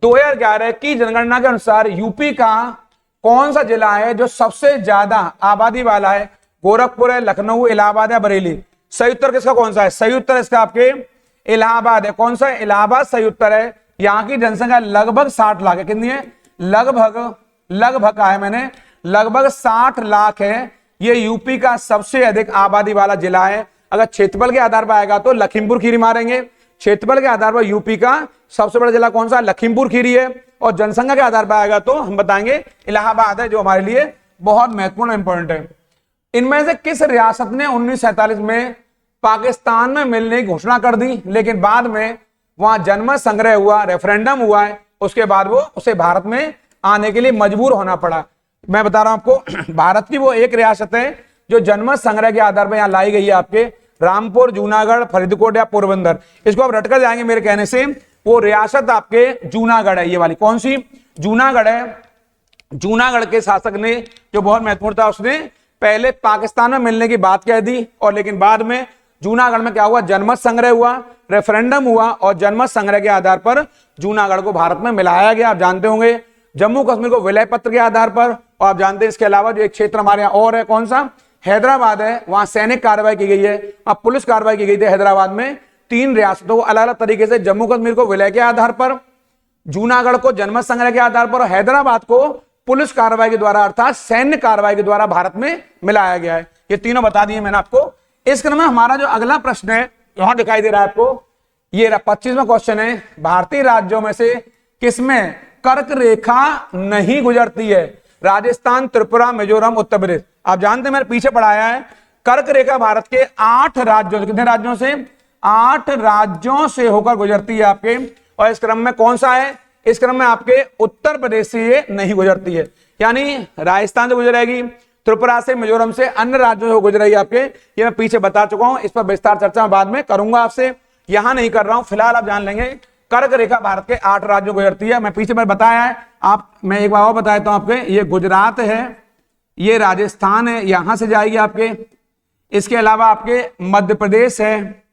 2011 की जनगणना के अनुसार यूपी का कौन सा जिला है जो सबसे ज्यादा आबादी वाला है? गोरखपुर है, लखनऊ, इलाहाबाद या बरेली? सही उत्तर किसका कौन सा है? सही उत्तर इसका आपके इलाहाबाद है। कौन सा? इलाहाबाद सही उत्तर है। यहाँ की जनसंख्या लगभग 60 लाख है। कितनी है? लगभग कहा है मैंने, लगभग 60 लाख है। ये यूपी का सबसे अधिक आबादी वाला जिला है। अगर क्षेत्रफल के आधार पर आएगा तो लखीमपुर खीरी मारेंगे। क्षेत्रफल के आधार पर यूपी का सबसे बड़ा जिला कौन सा? लखीमपुर खीरी है। और जनसंख्या के आधार पर आएगा तो हम बताएंगे इलाहाबाद है, जो हमारे लिए बहुत महत्वपूर्ण इंपॉर्टेंट है। इनमें से किस रियासत ने 1947 में पाकिस्तान में मिलने की घोषणा कर दी, लेकिन बाद में वहां जनमत संग्रह हुआ, रेफरेंडम हुआ है, उसके बाद वो उसे भारत में आने के लिए मजबूर होना पड़ा? मैं बता रहा हूं आपको, भारत की वो एक रियासत है जो जनमत संग्रह के आधार पर यहां लाई गई है, आपके रामपुर, जूनागढ़, फरीदकोट या पोरबंदर। इसको आप रटकर जाएंगे मेरे कहने से। वो रियासत आपके जूनागढ़ है, ये वाली। कौन सी? जूनागढ़ है। जूनागढ़ के शासक ने, जो बहुत महत्वपूर्ण था, उसने पहले पाकिस्तान में मिलने की बात कह दी, और लेकिन बाद में जूनागढ़ में क्या हुआ? जनमत संग्रह हुआ, रेफरेंडम हुआ, और जनमत संग्रह के आधार पर जूनागढ़ को भारत में मिलाया गया। आप जानते होंगे जम्मू कश्मीर को विलय पत्र के आधार पर। और आप जानते हैं इसके अलावा जो एक क्षेत्र हमारे यहाँ और है, कौन सा? हैदराबाद है। वहां सैनिक कार्रवाई की गई है, अब पुलिस कार्रवाई की गई थी हैदराबाद में। 3 रियासतों को अलग अलग तरीके से, जम्मू कश्मीर को विलय के आधार पर, जूनागढ़ को जनमत संग्रह के आधार पर, और हैदराबाद को पुलिस कार्रवाई के द्वारा अर्थात सैन्य कार्रवाई के द्वारा भारत में मिलाया गया है। ये तीनों बता दिए मैंने आपको। इस क्रम में हमारा जो अगला प्रश्न है, यहां दिखाई दे रहा है आपको, ये 25वां क्वेश्चन है। भारतीय राज्यों में से किसमें कर्क रेखा नहीं गुजरती है? राजस्थान, त्रिपुरा, मिजोरम, उत्तर प्रदेश। आप जानते हैं मैंने पीछे पढ़ाया है, कर्क रेखा भारत के 8 राज्यों, कितने राज्यों से? 8 राज्यों से होकर गुजरती है आपके। और इस क्रम में कौन सा है? इस क्रम में आपके उत्तर प्रदेश से ये नहीं गुजरती है, यानी राजस्थान से गुजरेगी, त्रिपुरा से, मिजोरम से, अन्य राज्यों से गुजरेगी आपके। ये मैं पीछे बता चुका हूं, इस पर विस्तार चर्चा बाद में करूंगा आपसे, यहां नहीं कर रहा हूं। फिलहाल आप जान लेंगे कर्क रेखा भारत के 8 राज्यों को गुजरती है। मैं पीछे में बताया है, आप मैं एक बार और बताता हूं आपके। ये गुजरात है, ये राजस्थान है, यहां से जाएगी आपके। इसके अलावा आपके मध्य प्रदेश है,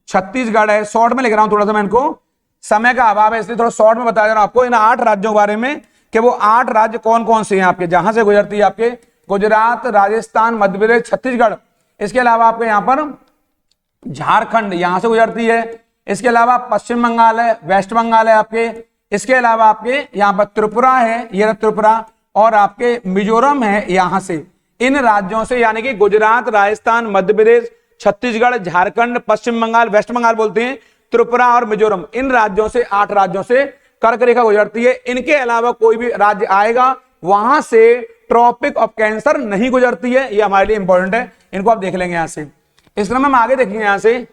छत्तीसगढ़ है। शॉर्ट में लिख रहा हूं, थोड़ा सा मैं इनको, समय का अभाव है इसलिए थोड़ा शॉर्ट में बता दे रहा हूं आपको इन 8 राज्यों के बारे में, कि वो 8 राज्य कौन कौन से हैं आपके, जहां से गुजरती है आपके। गुजरात, राजस्थान, मध्य प्रदेश, छत्तीसगढ़। इसके अलावा आपके यहाँ पर झारखंड, यहां से गुजरती है। इसके अलावा पश्चिम बंगाल है, वेस्ट बंगाल है आपके। इसके अलावा आपके यहाँ पर त्रिपुरा है, ये त्रिपुरा, और आपके मिजोरम है यहां से। इन राज्यों से, यानी कि गुजरात, राजस्थान, मध्य प्रदेश, छत्तीसगढ़, झारखंड, पश्चिम बंगाल, वेस्ट बंगाल बोलते हैं, त्रिपुरा और मिजोरम, इन राज्यों से, 8 राज्यों से कर्क रेखा गुजरती है। इनके अलावा कोई भी राज्य आएगा वहां से ट्रॉपिक ऑफ कैंसर नहीं गुजरती है। ये हमारे लिए इंपॉर्टेंट है, इनको आप देख लेंगे यहां से। इस क्रम में हम आगे देखेंगे यहां से,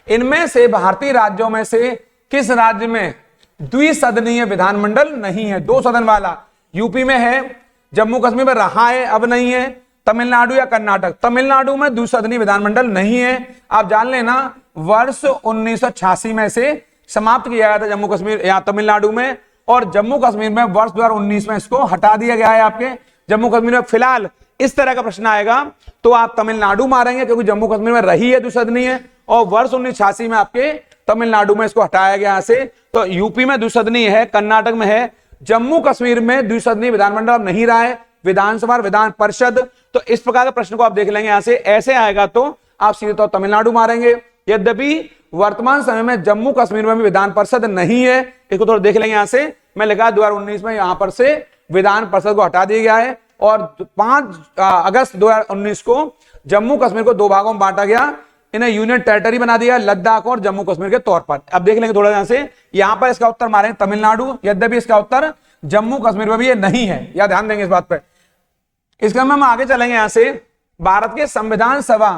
इनमें से भारतीय राज्यों में से किस राज्य में द्विसदनीय विधानमंडल नहीं है? 2 सदन वाला। यूपी में है, जम्मू कश्मीर में रहा है, अब नहीं है। तमिलनाडु या कर्नाटक? तमिलनाडु में द्विसदनीय विधानमंडल नहीं है। आप जान लेना, वर्ष 1986 में से समाप्त किया गया था जम्मू कश्मीर या तमिलनाडु में, और जम्मू कश्मीर में वर्ष 2019 में इसको हटा दिया गया है आपके। जम्मू कश्मीर में फिलहाल इस तरह का प्रश्न आएगा तो आप तमिलनाडु मारेंगे, क्योंकि जम्मू कश्मीर में रही है द्विसदनीय, और वर्ष 1986 में आपके तमिलनाडु में इसको हटाया गया से। तो यूपी में द्विसदनीय है, कर्नाटक में है, जम्मू कश्मीर में द्विसदनीय विधानमंडल अब नहीं रहा है, विधानसभा, विधान परिषद। तो इस प्रकार के प्रश्न को आप देख लेंगे यहां से। ऐसे आएगा तो आप सीधे तौर तमिलनाडु मारेंगे। यद्यपि वर्तमान समय में जम्मू कश्मीर में भी विधान परिषद नहीं है, इसको थोड़ा देख लेंगे यहां से। मैं लिखा 2019 में यहां पर से विधान परिषद को हटा दिया गया है, और 5 अगस्त 2019 को जम्मू कश्मीर को 2 भागों में बांटा गया। इन्हें यूनियन टेरिटरी बना दिया, लद्दाख और जम्मू कश्मीर के तौर पर। अब देख लेंगे थोड़ा यहां से, यहां पर इसका उत्तर मारेंगे तमिलनाडु, यद्यपि इसका उत्तर जम्मू कश्मीर में भी ये नहीं है, या ध्यान देंगे इस बात पर। इस क्रम में हम आगे चलेंगे यहां से। भारत के संविधान सभा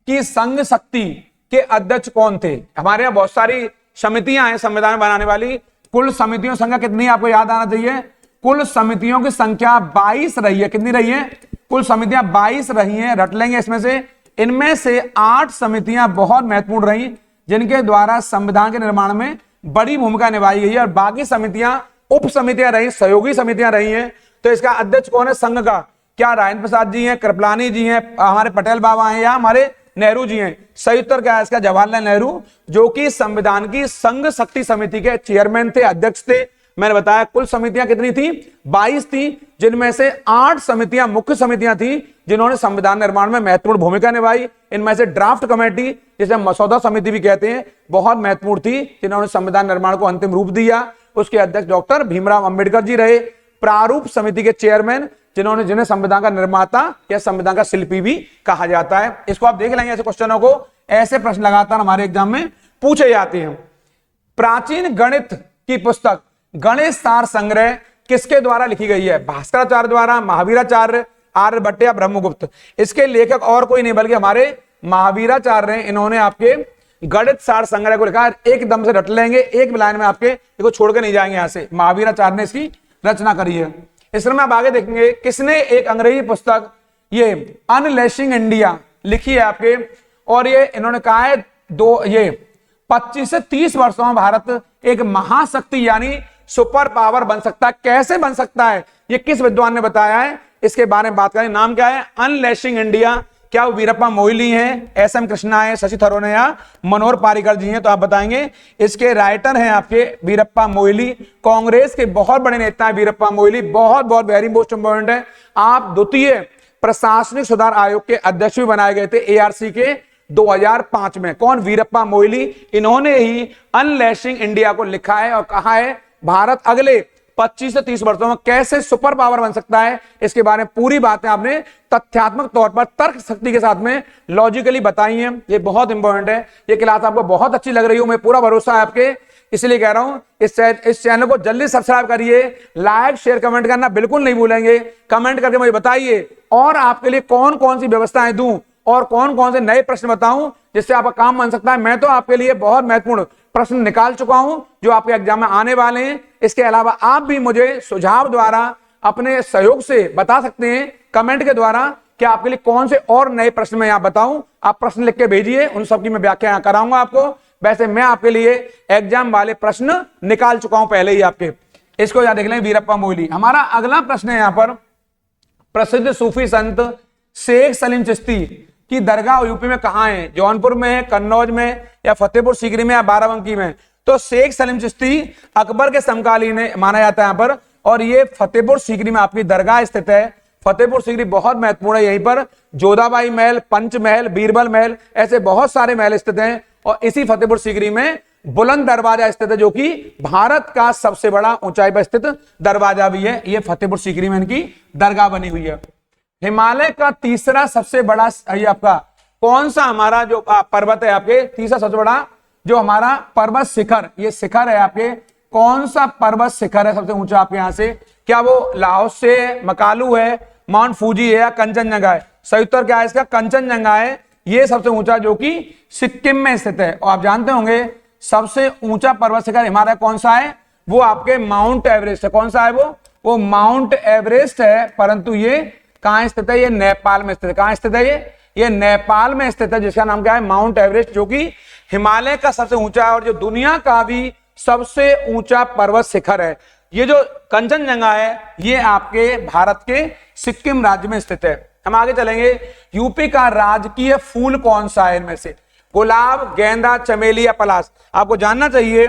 की संघ शक्ति के अध्यक्ष कौन थे? हमारे यहाँ बहुत सारी समितियां हैं संविधान बनाने वाली। कुल समितियों की संख्या कितनी, आपको याद आना चाहिए। कुल समितियों की संख्या 22 रही है। कितनी रही है? कुल समितियां 22 रही हैं, रट लेंगे इसमें से। इनमें से 8 समितियां बहुत महत्वपूर्ण रही, जिनके द्वारा संविधान के निर्माण में बड़ी भूमिका निभाई गई है और बाकी समितियां उप समितियां रही, सहयोगी समितियां रही हैं। तो इसका अध्यक्ष कौन है संघ का? क्या राजेंद्र प्रसाद जी हैं, कृपलानी जी हैं, हमारे पटेल बाबा हैं, या हमारे नेहरू जी हैं? सही उत्तर क्या है इसका? जवाहरलाल नेहरू, जो कि संविधान की संघ शक्ति समिति के चेयरमैन थे, अध्यक्ष थे। मैंने बताया कुल समितियां कितनी थी? 22 थी, जिनमें से 8 समितियां मुख्य समितियां थी जिन्होंने संविधान निर्माण में महत्वपूर्ण भूमिका निभाई। इनमें से ड्राफ्ट कमेटी, जिसे मसौदा समिति भी कहते हैं, बहुत महत्वपूर्ण थी, जिन्होंने संविधान निर्माण को अंतिम रूप दिया। उसके अध्यक्ष डॉक्टर भीमराव अंबेडकर जी रहे। प्रारूप समिति के चेयरमैन, जिन्हें संविधान का निर्माता या संविधान का शिल्पी भी कहा जाता है। इसको आप देख लेंगे, ऐसे क्वेश्चनों को, ऐसे प्रश्न लगातार हमारे एग्जाम में पूछे जाते हैं। प्राचीन गणित की पुस्तक गणेश सार संग्रह किसके द्वारा लिखी गई है? भास्कराचार्य द्वारा, महावीराचार्य, आर्यभट्ट या ब्रह्मगुप्त? इसके लेखक और कोई नहीं बल्कि हमारे महावीराचार्य हैं। इन्होंने आपके गणित सार संग्रह को लिखा है। एकदम से रट लेंगे, एक लाइन में आपके, इसको छोड़ के नहीं जाएंगे यहां से। महावीराचार्य ने इसकी रचना करी है। इसमें आप आगे देखेंगे किसने एक अंग्रेजी पुस्तक ये अनलैशिंग इंडिया लिखी है आपके, और ये इन्होंने कहा है 25 से 30 वर्षों में भारत एक महाशक्ति यानी सुपर पावर बन सकता है। कैसे बन सकता है, ये किस विद्वान ने बताया है, इसके बारे में बात करें। नाम क्या है? अनलैशिंग इंडिया। क्या वो वीरप्पा मोइली हैं, एस.एम. कृष्णा है, शशि थरूर है, या मनोहर पारिकर जी हैं? तो आप बताएंगे। इसके राइटर हैं आपके वीरप्पा मोइली। कांग्रेस के बहुत बड़े नेता है वीरप्पा मोइली, बहुत बहुत वेरी मोस्ट इंपॉर्टेंट है। आप द्वितीय प्रशासनिक सुधार आयोग के अध्यक्ष भी बनाए गए थे एआरसी के 2005 में। कौन? वीरप्पा मोइली। इन्होंने ही अनलैशिंग इंडिया को लिखा है और कहा है भारत अगले 25 से 30 वर्षों में कैसे सुपर पावर बन सकता है। इसके बारे में पूरी बातें आपने तथ्यात्मक तौर पर तर्क शक्ति के साथ में लॉजिकली बताई हैं। ये बहुत इंपॉर्टेंट है। ये क्लास आपको बहुत अच्छी लग रही हो, मैं पूरा भरोसा है आपके, इसलिए कह रहा हूं इस चैनल को जल्दी सब्सक्राइब करिए। लाइक शेयर कमेंट करना बिल्कुल नहीं भूलेंगे। कमेंट करके मुझे बताइए और आपके लिए कौन कौन सी व्यवस्थाएं दूं और कौन कौन से नए प्रश्न बताऊं जिससे आपका काम बन सकता है। मैं तो आपके लिए बहुत महत्वपूर्ण प्रश्न निकाल चुका हूं जो आपके एग्जाम में आने वाले हैं। इसके अलावा आप भी मुझे सुझाव द्वारा अपने सहयोग से बता सकते हैं कमेंट के द्वारा कि आपके लिए कौन से और नए प्रश्न मैं यहां बताऊं। आप प्रश्न लिख के भेजिए, उन सबकी मैं व्याख्या यहां कराऊंगा आपको। वैसे मैं आपके लिए एग्जाम वाले प्रश्न निकाल चुका हूं पहले ही आपके। इसको यहां देख लें, वीरप्पा मोइली। हमारा अगला प्रश्न है यहां पर, प्रसिद्ध सूफी संत शेख सलीम चिश्ती की दरगाह यूपी में कहां है? जौनपुर में है, कन्नौज में, या फतेहपुर सीकरी में, या बाराबंकी में? तो शेख सलीम चिश्ती अकबर के समकालीन माना जाता है यहां पर, और ये फतेहपुर सीकरी में आपकी दरगाह स्थित है। फतेहपुर सीकरी बहुत महत्वपूर्ण है। यहीं पर जोधाबाई महल, पंचमहल, बीरबल महल, ऐसे बहुत सारे महल स्थित हैं। और इसी फतेहपुर सीकरी में बुलंद दरवाजा स्थित है, जो कि भारत का सबसे बड़ा ऊंचाई पर स्थित दरवाजा भी है। ये फतेहपुर सीकरी में इनकी दरगाह बनी हुई है। हिमालय का तीसरा सबसे बड़ा ये आपका कौन सा हमारा जो पर्वत है आपके, तीसरा सबसे बड़ा जो हमारा पर्वत शिखर, ये शिखर है आपके, कौन सा पर्वत शिखर है सबसे ऊंचा आपके यहां से? क्या वो लाओस से, मकालू है, माउंट फूजी है, या कंचनजंगा है? सही उत्तर क्या है इसका? कंचनजंगा है। ये सबसे ऊंचा जो कि सिक्किम में स्थित है। और आप जानते होंगे सबसे ऊंचा पर्वत शिखर हिमालय कौन सा है? वो आपके माउंट एवरेस्ट है। कौन सा है वो माउंट एवरेस्ट है। परंतु ये कहां स्थित है? ये नेपाल में स्थित है। कहां स्थित है ये नेपाल में स्थित है, जिसका नाम क्या है? माउंट एवरेस्ट, जो कि हिमालय का सबसे ऊंचा है और जो दुनिया का भी सबसे ऊंचा पर्वत शिखर है। ये जो कंचनजंगा है ये आपके भारत के सिक्किम राज्य में स्थित है। हम आगे चलेंगे। यूपी का राजकीय फूल कौन सा है इनमें से? गुलाब, गेंदा, चमेली या पलाश? आपको जानना चाहिए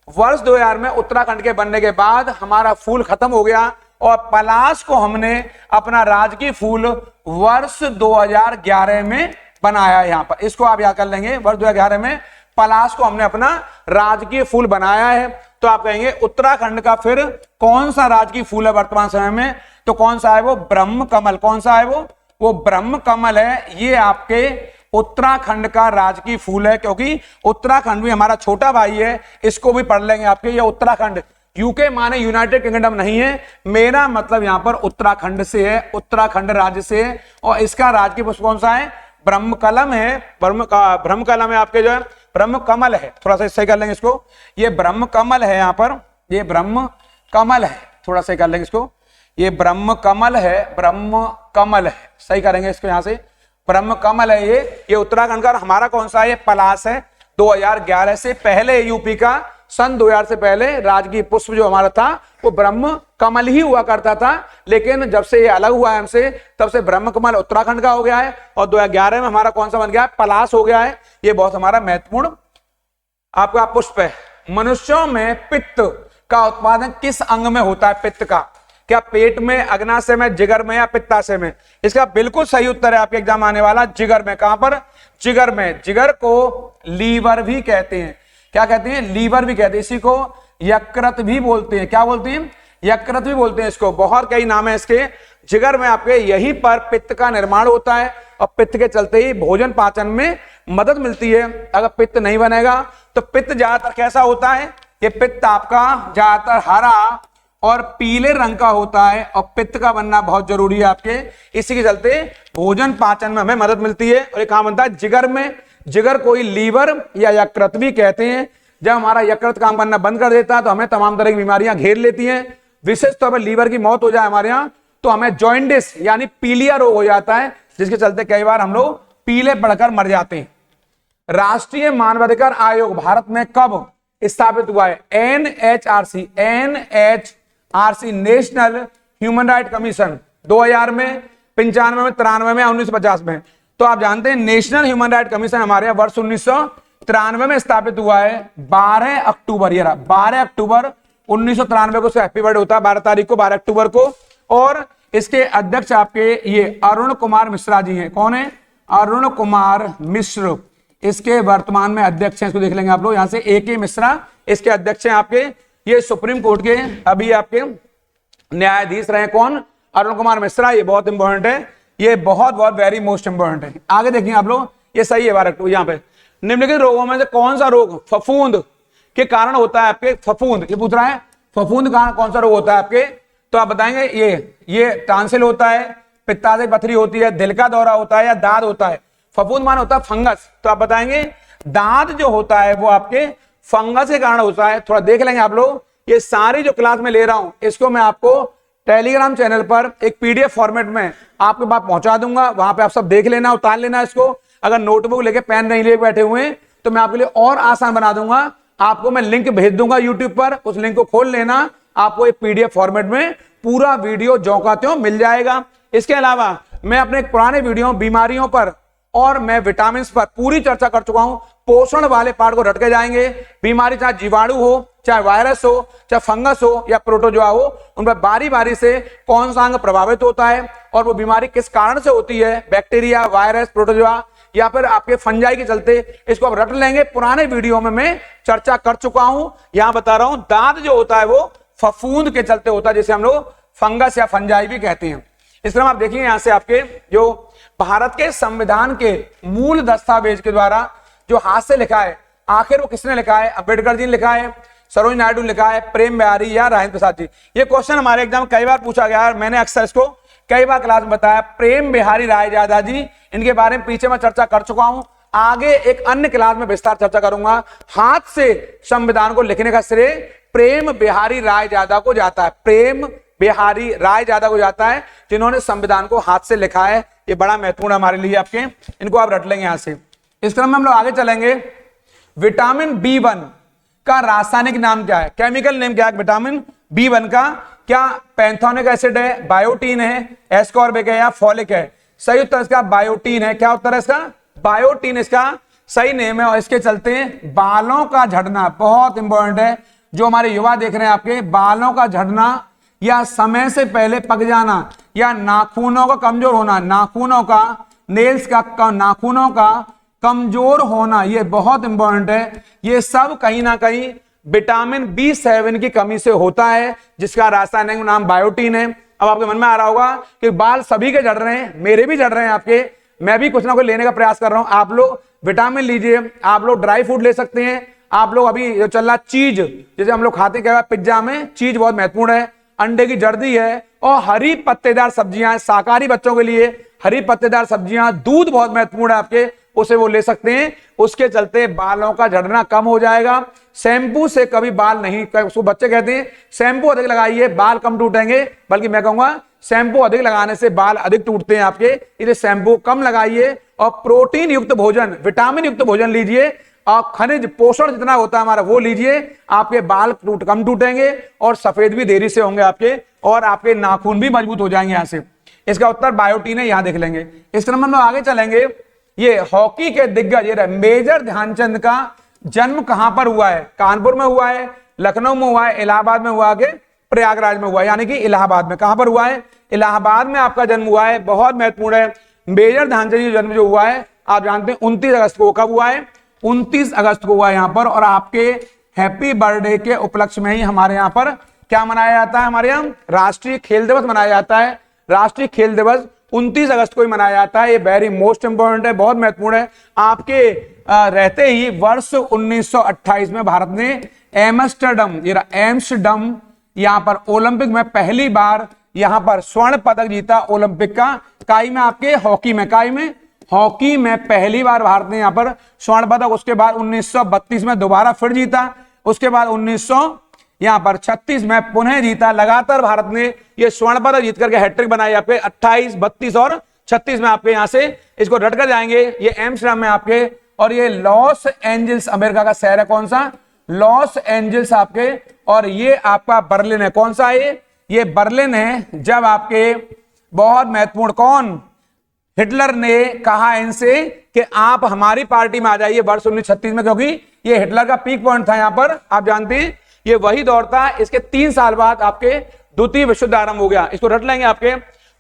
वर्ष 2000 में उत्तराखंड के बनने के बाद हमारा फूल खत्म हो गया और पलाश को हमने अपना राजकीय फूल वर्ष 2011 में बनाया। यहां पर इसको आप याद कर लेंगे, वर्ष 2011 में पलाश को हमने अपना राजकीय फूल बनाया है। तो आप कहेंगे उत्तराखंड का फिर कौन सा राजकीय फूल है वर्तमान समय में? तो कौन सा है वो? ब्रह्म कमल। कौन सा है वो ब्रह्म कमल है। ये आपके उत्तराखंड का राजकीय फूल है, क्योंकि उत्तराखंड भी हमारा छोटा भाई है। इसको भी पढ़ लेंगे आपके। ये उत्तराखंड, यूके माने यूनाइटेड किंगडम नहीं है, मेरा मतलब यहां पर उत्तराखंड से है, उत्तराखंड राज्य से है। और इसका राजकीय पुष्प कौन सा है? ब्रह्म कलम है। ब्रह्म कलम है आपके, जो है ब्रह्म कमल है। थोड़ा सा सही कर लेंगे इसको, ये ब्रह्म कमल है यहाँ पर, ये ब्रह्म कमल है। थोड़ा सही कर लेंगे इसको, ये ब्रह्म कमल है, ब्रह्म कमल है। सही करेंगे इसको, यहां से ब्रह्म कमल है ये उत्तराखंड का। हमारा कौन सा है? ये पलाश है। 2011 से पहले यूपी का सन 2000 से पहले राजकीय पुष्प जो हमारा था वो ब्रह्म कमल ही हुआ करता था, लेकिन जब से ये अलग हुआ है हमसे तब से ब्रह्म कमल उत्तराखंड का हो गया है और 2011 में हमारा कौन सा बन गया है, पलाश हो गया है। ये बहुत हमारा महत्वपूर्ण आपका पुष्प है। मनुष्यों में पित्त का उत्पादन किस अंग में होता है? पित्त का, क्या पेट में, अग्नाशय में, जिगर में या पित्ताशय में? इसका बिल्कुल सही उत्तर है आपके एग्जाम आने वाला जिगर में। कहां पर? जिगर में। जिगर को लीवर भी कहते हैं। क्या कहते हैं? लीवर भी कहते हैं। इसी को यकृत भी बोलते हैं। क्या बोलते हैं? यकृत भी बोलते हैं इसको। बहुत कई नाम है इसके। जिगर में आपके यहीं पर पित्त का निर्माण होता है और पित्त के चलते ही भोजन पाचन में मदद मिलती है। अगर पित्त नहीं बनेगा तो पित्त ज्यादातर कैसा होता है? ये पित्त आपका ज्यादातर हरा और पीले रंग का होता है और पित्त का बनना बहुत जरूरी है आपके। इसी के चलते भोजन पाचन में हमें मदद मिलती है। और ये कहां बनता है? जिगर में। जिगर को लीवर या यकृत भी कहते हैं। जब हमारा यकृत काम करना बंद कर देता है तो हमें तमाम तरह की बीमारियां घेर लेती हैं। विशेष तौर पर लीवर की मौत हो जाए हमारे यहाँ तो हमें जॉइंडिस यानी पीलिया रोग हो जाता है, जिसके चलते कई बार हम लोग पीले पड़कर मर जाते हैं। राष्ट्रीय मानवाधिकार आयोग भारत में कब स्थापित हुआ है? NHRC, NHRC national human right commission 2000 में, 95 में, 93 में, 1950 में। तो आप जानते हैं नेशनल ह्यूमन राइट कमीशन हमारे यहाँ वर्ष 1993 में स्थापित हुआ है। 12 अक्टूबर, ये 12 अक्टूबर 1993 को हैप्पी बर्थडे होता है, 12 तारीख को, 12 अक्टूबर को। और इसके अध्यक्ष आपके ये अरुण कुमार मिश्रा जी हैं। कौन है? अरुण कुमार मिश्र इसके वर्तमान में अध्यक्ष हैं। इसको देख लेंगे आप लोग, यहां से AK मिश्रा इसके अध्यक्ष हैं आपके। ये सुप्रीम कोर्ट के अभी आपके न्यायाधीश रहे। कौन? अरुण कुमार मिश्रा। ये बहुत इंपॉर्टेंट है, ये बहुत बहुत वेरी मोस्ट इंपॉर्टेंट है। आगे देखिए आप लोग, ये सही है 12 अक्टूबर। यहाँ पे निम्नलिखित रोगों में से कौन सा रोग फफूंद के कारण होता है आपके? फफूंद, ये पूछ रहा है फफूंद के कारण कौन सा रोग होता है आपके? तो आप बताएंगे ये टांसिल होता है, पित्ताशय पथरी होती है, दिल का दौरा होता है या दाद होता है? फफूंद मान होता है फंगस। तो आप बताएंगे दाद जो होता है वो आपके फंगस के कारण होता है। थोड़ा देख लेंगे आप लोग। ये सारी जो क्लास में ले रहा हूं इसको मैं आपको टेलीग्राम चैनल पर एक PDF फॉर्मेट में आपके पास पहुंचा दूंगा। वहां पे आप सब देख लेना, उतार लेना इसको। अगर नोटबुक लेके पेन नहीं लेके बैठे हुए हैं तो मैं आपके लिए और आसान बना दूंगा। आपको मैं लिंक भेज दूंगा यूट्यूब पर, उस लिंक को खोल लेना, आपको एक PDF फॉर्मेट में पूरा वीडियो ज्यों का त्यों मिल जाएगा। इसके अलावा मैं अपने एक पुराने वीडियो बीमारियों पर और मैं विटामिन पर पूरी चर्चा कर चुका हूं। पोषण वाले पार्ट को रटके जाएंगे। बीमारी चाहे जीवाणु हो, चाहे वायरस हो, चाहे फंगस हो या प्रोटोजोआ हो, उन पर बारी बारी से कौन सा अंग प्रभावित होता है और वो बीमारी किस कारण से होती है, बैक्टीरिया, वायरस, प्रोटोजोआ या फिर आपके फंजाई के चलते, इसको आप रट लेंगे। पुराने वीडियो में मैं चर्चा कर चुका हूं। यहां बता रहा हूं दांत जो होता है वो फफूंद के चलते होता है, जिसे हम लोग फंगस या फंजाई भी कहते हैं। इस तरह आप देखिए यहां से आपके जो भारत के संविधान के मूल दस्तावेज के द्वारा जो हाथ से लिखा है, आखिर वो किसने लिखा है? अंबेडकर जी ने लिखा है, सरोज नायडू ने लिखा है, प्रेम बिहारी या राजेंद्र प्रसाद जी? ये क्वेश्चन हमारे एग्जाम कई बार पूछा गया है, मैंने अक्सर इसको कई बार क्लास में बताया। प्रेम बिहारी रायजादा जी, इनके बारे में पीछे मैं चर्चा कर चुका हूं। आगे एक अन्य क्लास में विस्तार चर्चा करूंगा। हाथ से संविधान को लिखने का श्रेय प्रेम बिहारी रायजादा को जाता है। प्रेम बिहारी रायजादा को जाता है, जिन्होंने संविधान को हाथ से लिखा है। ये बड़ा महत्वपूर्ण हमारे लिए आपके, इनको आप रट लेंगे यहां से। इस क्रम में हम लोग आगे चलेंगे। विटामिन B1 का रासायनिक नाम क्या है? केमिकल नेम क्या है विटामिन B1 का? क्या पैंथोनिक एसिड है, बायोटीन है, एस्कॉर्बिक है या फॉलिक है? सही उत्तर इसका बायोटीन है। क्या उत्तर है इसका? बायोटीन इसका सही नेम है। और इसके चलते बालों का झड़ना बहुत इंपॉर्टेंट है। जो हमारे युवा देख रहे हैं आपके, बालों का झड़ना या समय से पहले पक जाना या नाखूनों का कमजोर होना, नाखूनों का, नेल्स का, नाखूनों का कमजोर होना, ये बहुत इंपॉर्टेंट है। ये सब कहीं ना कहीं विटामिन B7 की कमी से होता है, जिसका रासायनिक नाम बायोटीन है। अब आपके मन में आ रहा होगा कि बाल सभी के झड़ रहे हैं, मेरे भी झड़ रहे हैं आपके, मैं भी कुछ ना कुछ लेने का प्रयास कर रहा हूं। आप लोग विटामिन लीजिए, आप लोग ड्राई फ्रूट ले सकते हैं, आप लोग अभी जो चल रहा चीज, जैसे हम लोग खाते हैं पिज्जा में चीज बहुत महत्वपूर्ण है, अंडे की जर्दी है और हरी पत्तेदार सब्जियां, शाकाहारी बच्चों के लिए हरी पत्तेदार सब्जियां, दूध बहुत महत्वपूर्ण है आपके, उसे वो ले सकते हैं। उसके चलते बालों का झड़ना कम हो जाएगा। शैम्पू से कभी बाल नहीं, उसको बच्चे कहते हैं शैम्पू अधिक लगाइए बाल कम टूटेंगे, बल्कि मैं कहूंगा शैम्पू अधिक लगाने से बाल अधिक टूटते हैं आपके, इसलिए शैम्पू कम लगाइए और प्रोटीन युक्त भोजन, विटामिन युक्त भोजन लीजिए। और खनिज पोषण जितना होता है हमारा वो लीजिए, आपके बाल कम टूटेंगे और सफेद भी देरी से होंगे आपके, और आपके नाखून भी मजबूत हो जाएंगे। यहां से इसका उत्तर बायोटीन है, यहां देख लेंगे। इस क्रम में आगे चलेंगे। ये हॉकी के दिग्गज ये मेजर ध्यानचंद का जन्म कहां पर हुआ है? कानपुर में हुआ है, लखनऊ में हुआ है, इलाहाबाद में हुआ है, प्रयागराज में हुआ है, यानी कि इलाहाबाद में। कहां पर हुआ है? इलाहाबाद में आपका जन्म हुआ है। बहुत महत्वपूर्ण है, मेजर ध्यानचंद जी जन्म जो हुआ है आप जानते हैं 29 अगस्त को। कब हुआ है? 29 अगस्त को हुआ है यहां पर। और आपके हैप्पी बर्थडे के उपलक्ष्य में ही हमारे यहां पर क्या मनाया जाता है? हमारे यहां राष्ट्रीय खेल दिवस मनाया जाता है। राष्ट्रीय खेल दिवस 29 अगस्त को ही मनाया जाता है। ये वेरी मोस्ट इंपोर्टेंट है, बहुत महत्वपूर्ण है। आपके रहते ही वर्ष 1928 में भारत ने एम्स्टर्डम यहां पर ओलंपिक में पहली बार यहां पर स्वर्ण पदक जीता ओलंपिक का। काई में आपके हॉकी में, काई में हॉकी में पहली बार भारत ने यहां पर स्वर्ण पदक। उसके बाद 1932 में दोबारा फिर जीता। उसके बाद 1936 में पुनः जीता। लगातार भारत ने ये स्वर्ण पदक जीत करके हैट्रिक बनाई आपके 28, 32 और 36 में। आपके यहां से इसको रट कर जाएंगे। ये एम्स्टर्डम में आपके, और ये लॉस एंजल्स अमेरिका का शहर है। कौन सा? लॉस एंजल्स आपके। और ये आपका बर्लिन है। कौन सा है ये? बर्लिन है। जब आपके बहुत महत्वपूर्ण कौन? हिटलर ने कहा इनसे कि आप हमारी पार्टी में आ जाइए वर्ष 1936 में, क्योंकि ये हिटलर का पीक पॉइंट था यहां पर। आप जानते हैं ये वही दौर था। इसके 3 साल बाद आपके द्वितीय विश्व युद्ध आरंभ हो गया। इसको रट लेंगे। आपके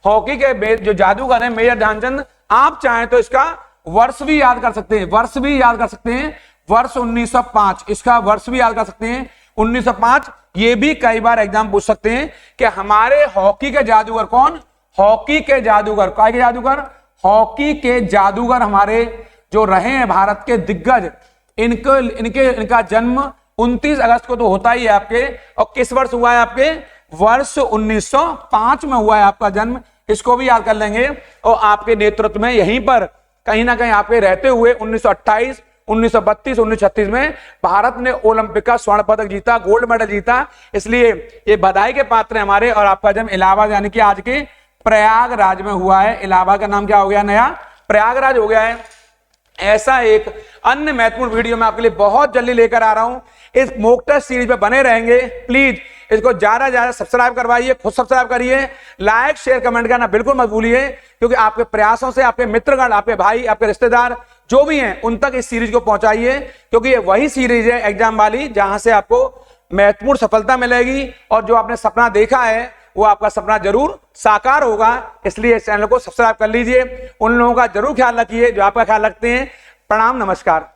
हॉकी के जो जादूगर है मेजर ध्यानचंद, आप चाहें तो इसका वर्ष भी याद कर सकते हैं। वर्ष भी याद कर सकते हैं, वर्ष 1905। इसका वर्ष भी याद कर सकते हैं 1905। ये भी कई बार एग्जाम पूछ सकते हैं कि हमारे हॉकी के जादूगर कौन? हॉकी के जादूगर, काय के जादूगर? हॉकी के जादूगर हमारे जो रहे हैं भारत के दिग्गज, इनका जन्म 29 अगस्त को तो होता ही है आपके। और किस वर्ष हुआ है आपके? वर्ष 1905 में हुआ है आपका जन्म। इसको भी याद कर लेंगे। और आपके नेतृत्व में यहीं पर कहीं ना कहीं आपके रहते हुए 1928, 1932, 1936 में भारत ने ओलंपिक का स्वर्ण पदक जीता, गोल्ड मेडल जीता। इसलिए ये बधाई के पात्र हैं हमारे। और आपका जन्म इलाहाबाद यानी कि आज के प्रयागराज में हुआ है। इलाहाबाद का नाम क्या हो गया? नया प्रयागराज हो गया है। ऐसा एक अन्य महत्वपूर्ण वीडियो मैं आपके लिए बहुत जल्दी लेकर आ रहा हूं। इस मॉक टेस्ट सीरीज में बने रहेंगे। प्लीज इसको ज्यादा ज्यादा सब्सक्राइब करवाइए, खुद सब्सक्राइब करिए, लाइक शेयर कमेंट करना बिल्कुल मत भूलिए, क्योंकि आपके प्रयासों से आपके मित्रगण, आपके भाई, आपके रिश्तेदार जो भी हैं उन तक इस सीरीज को पहुंचाइए, क्योंकि ये वही सीरीज है एग्जाम वाली जहां से आपको महत्वपूर्ण सफलता मिलेगी। और जो आपने सपना देखा है वो आपका सपना जरूर साकार होगा। इसलिए इस चैनल को सब्सक्राइब कर लीजिए। उन लोगों का जरूर ख्याल रखिए जो आपका ख्याल रखते हैं। प्रणाम, नमस्कार।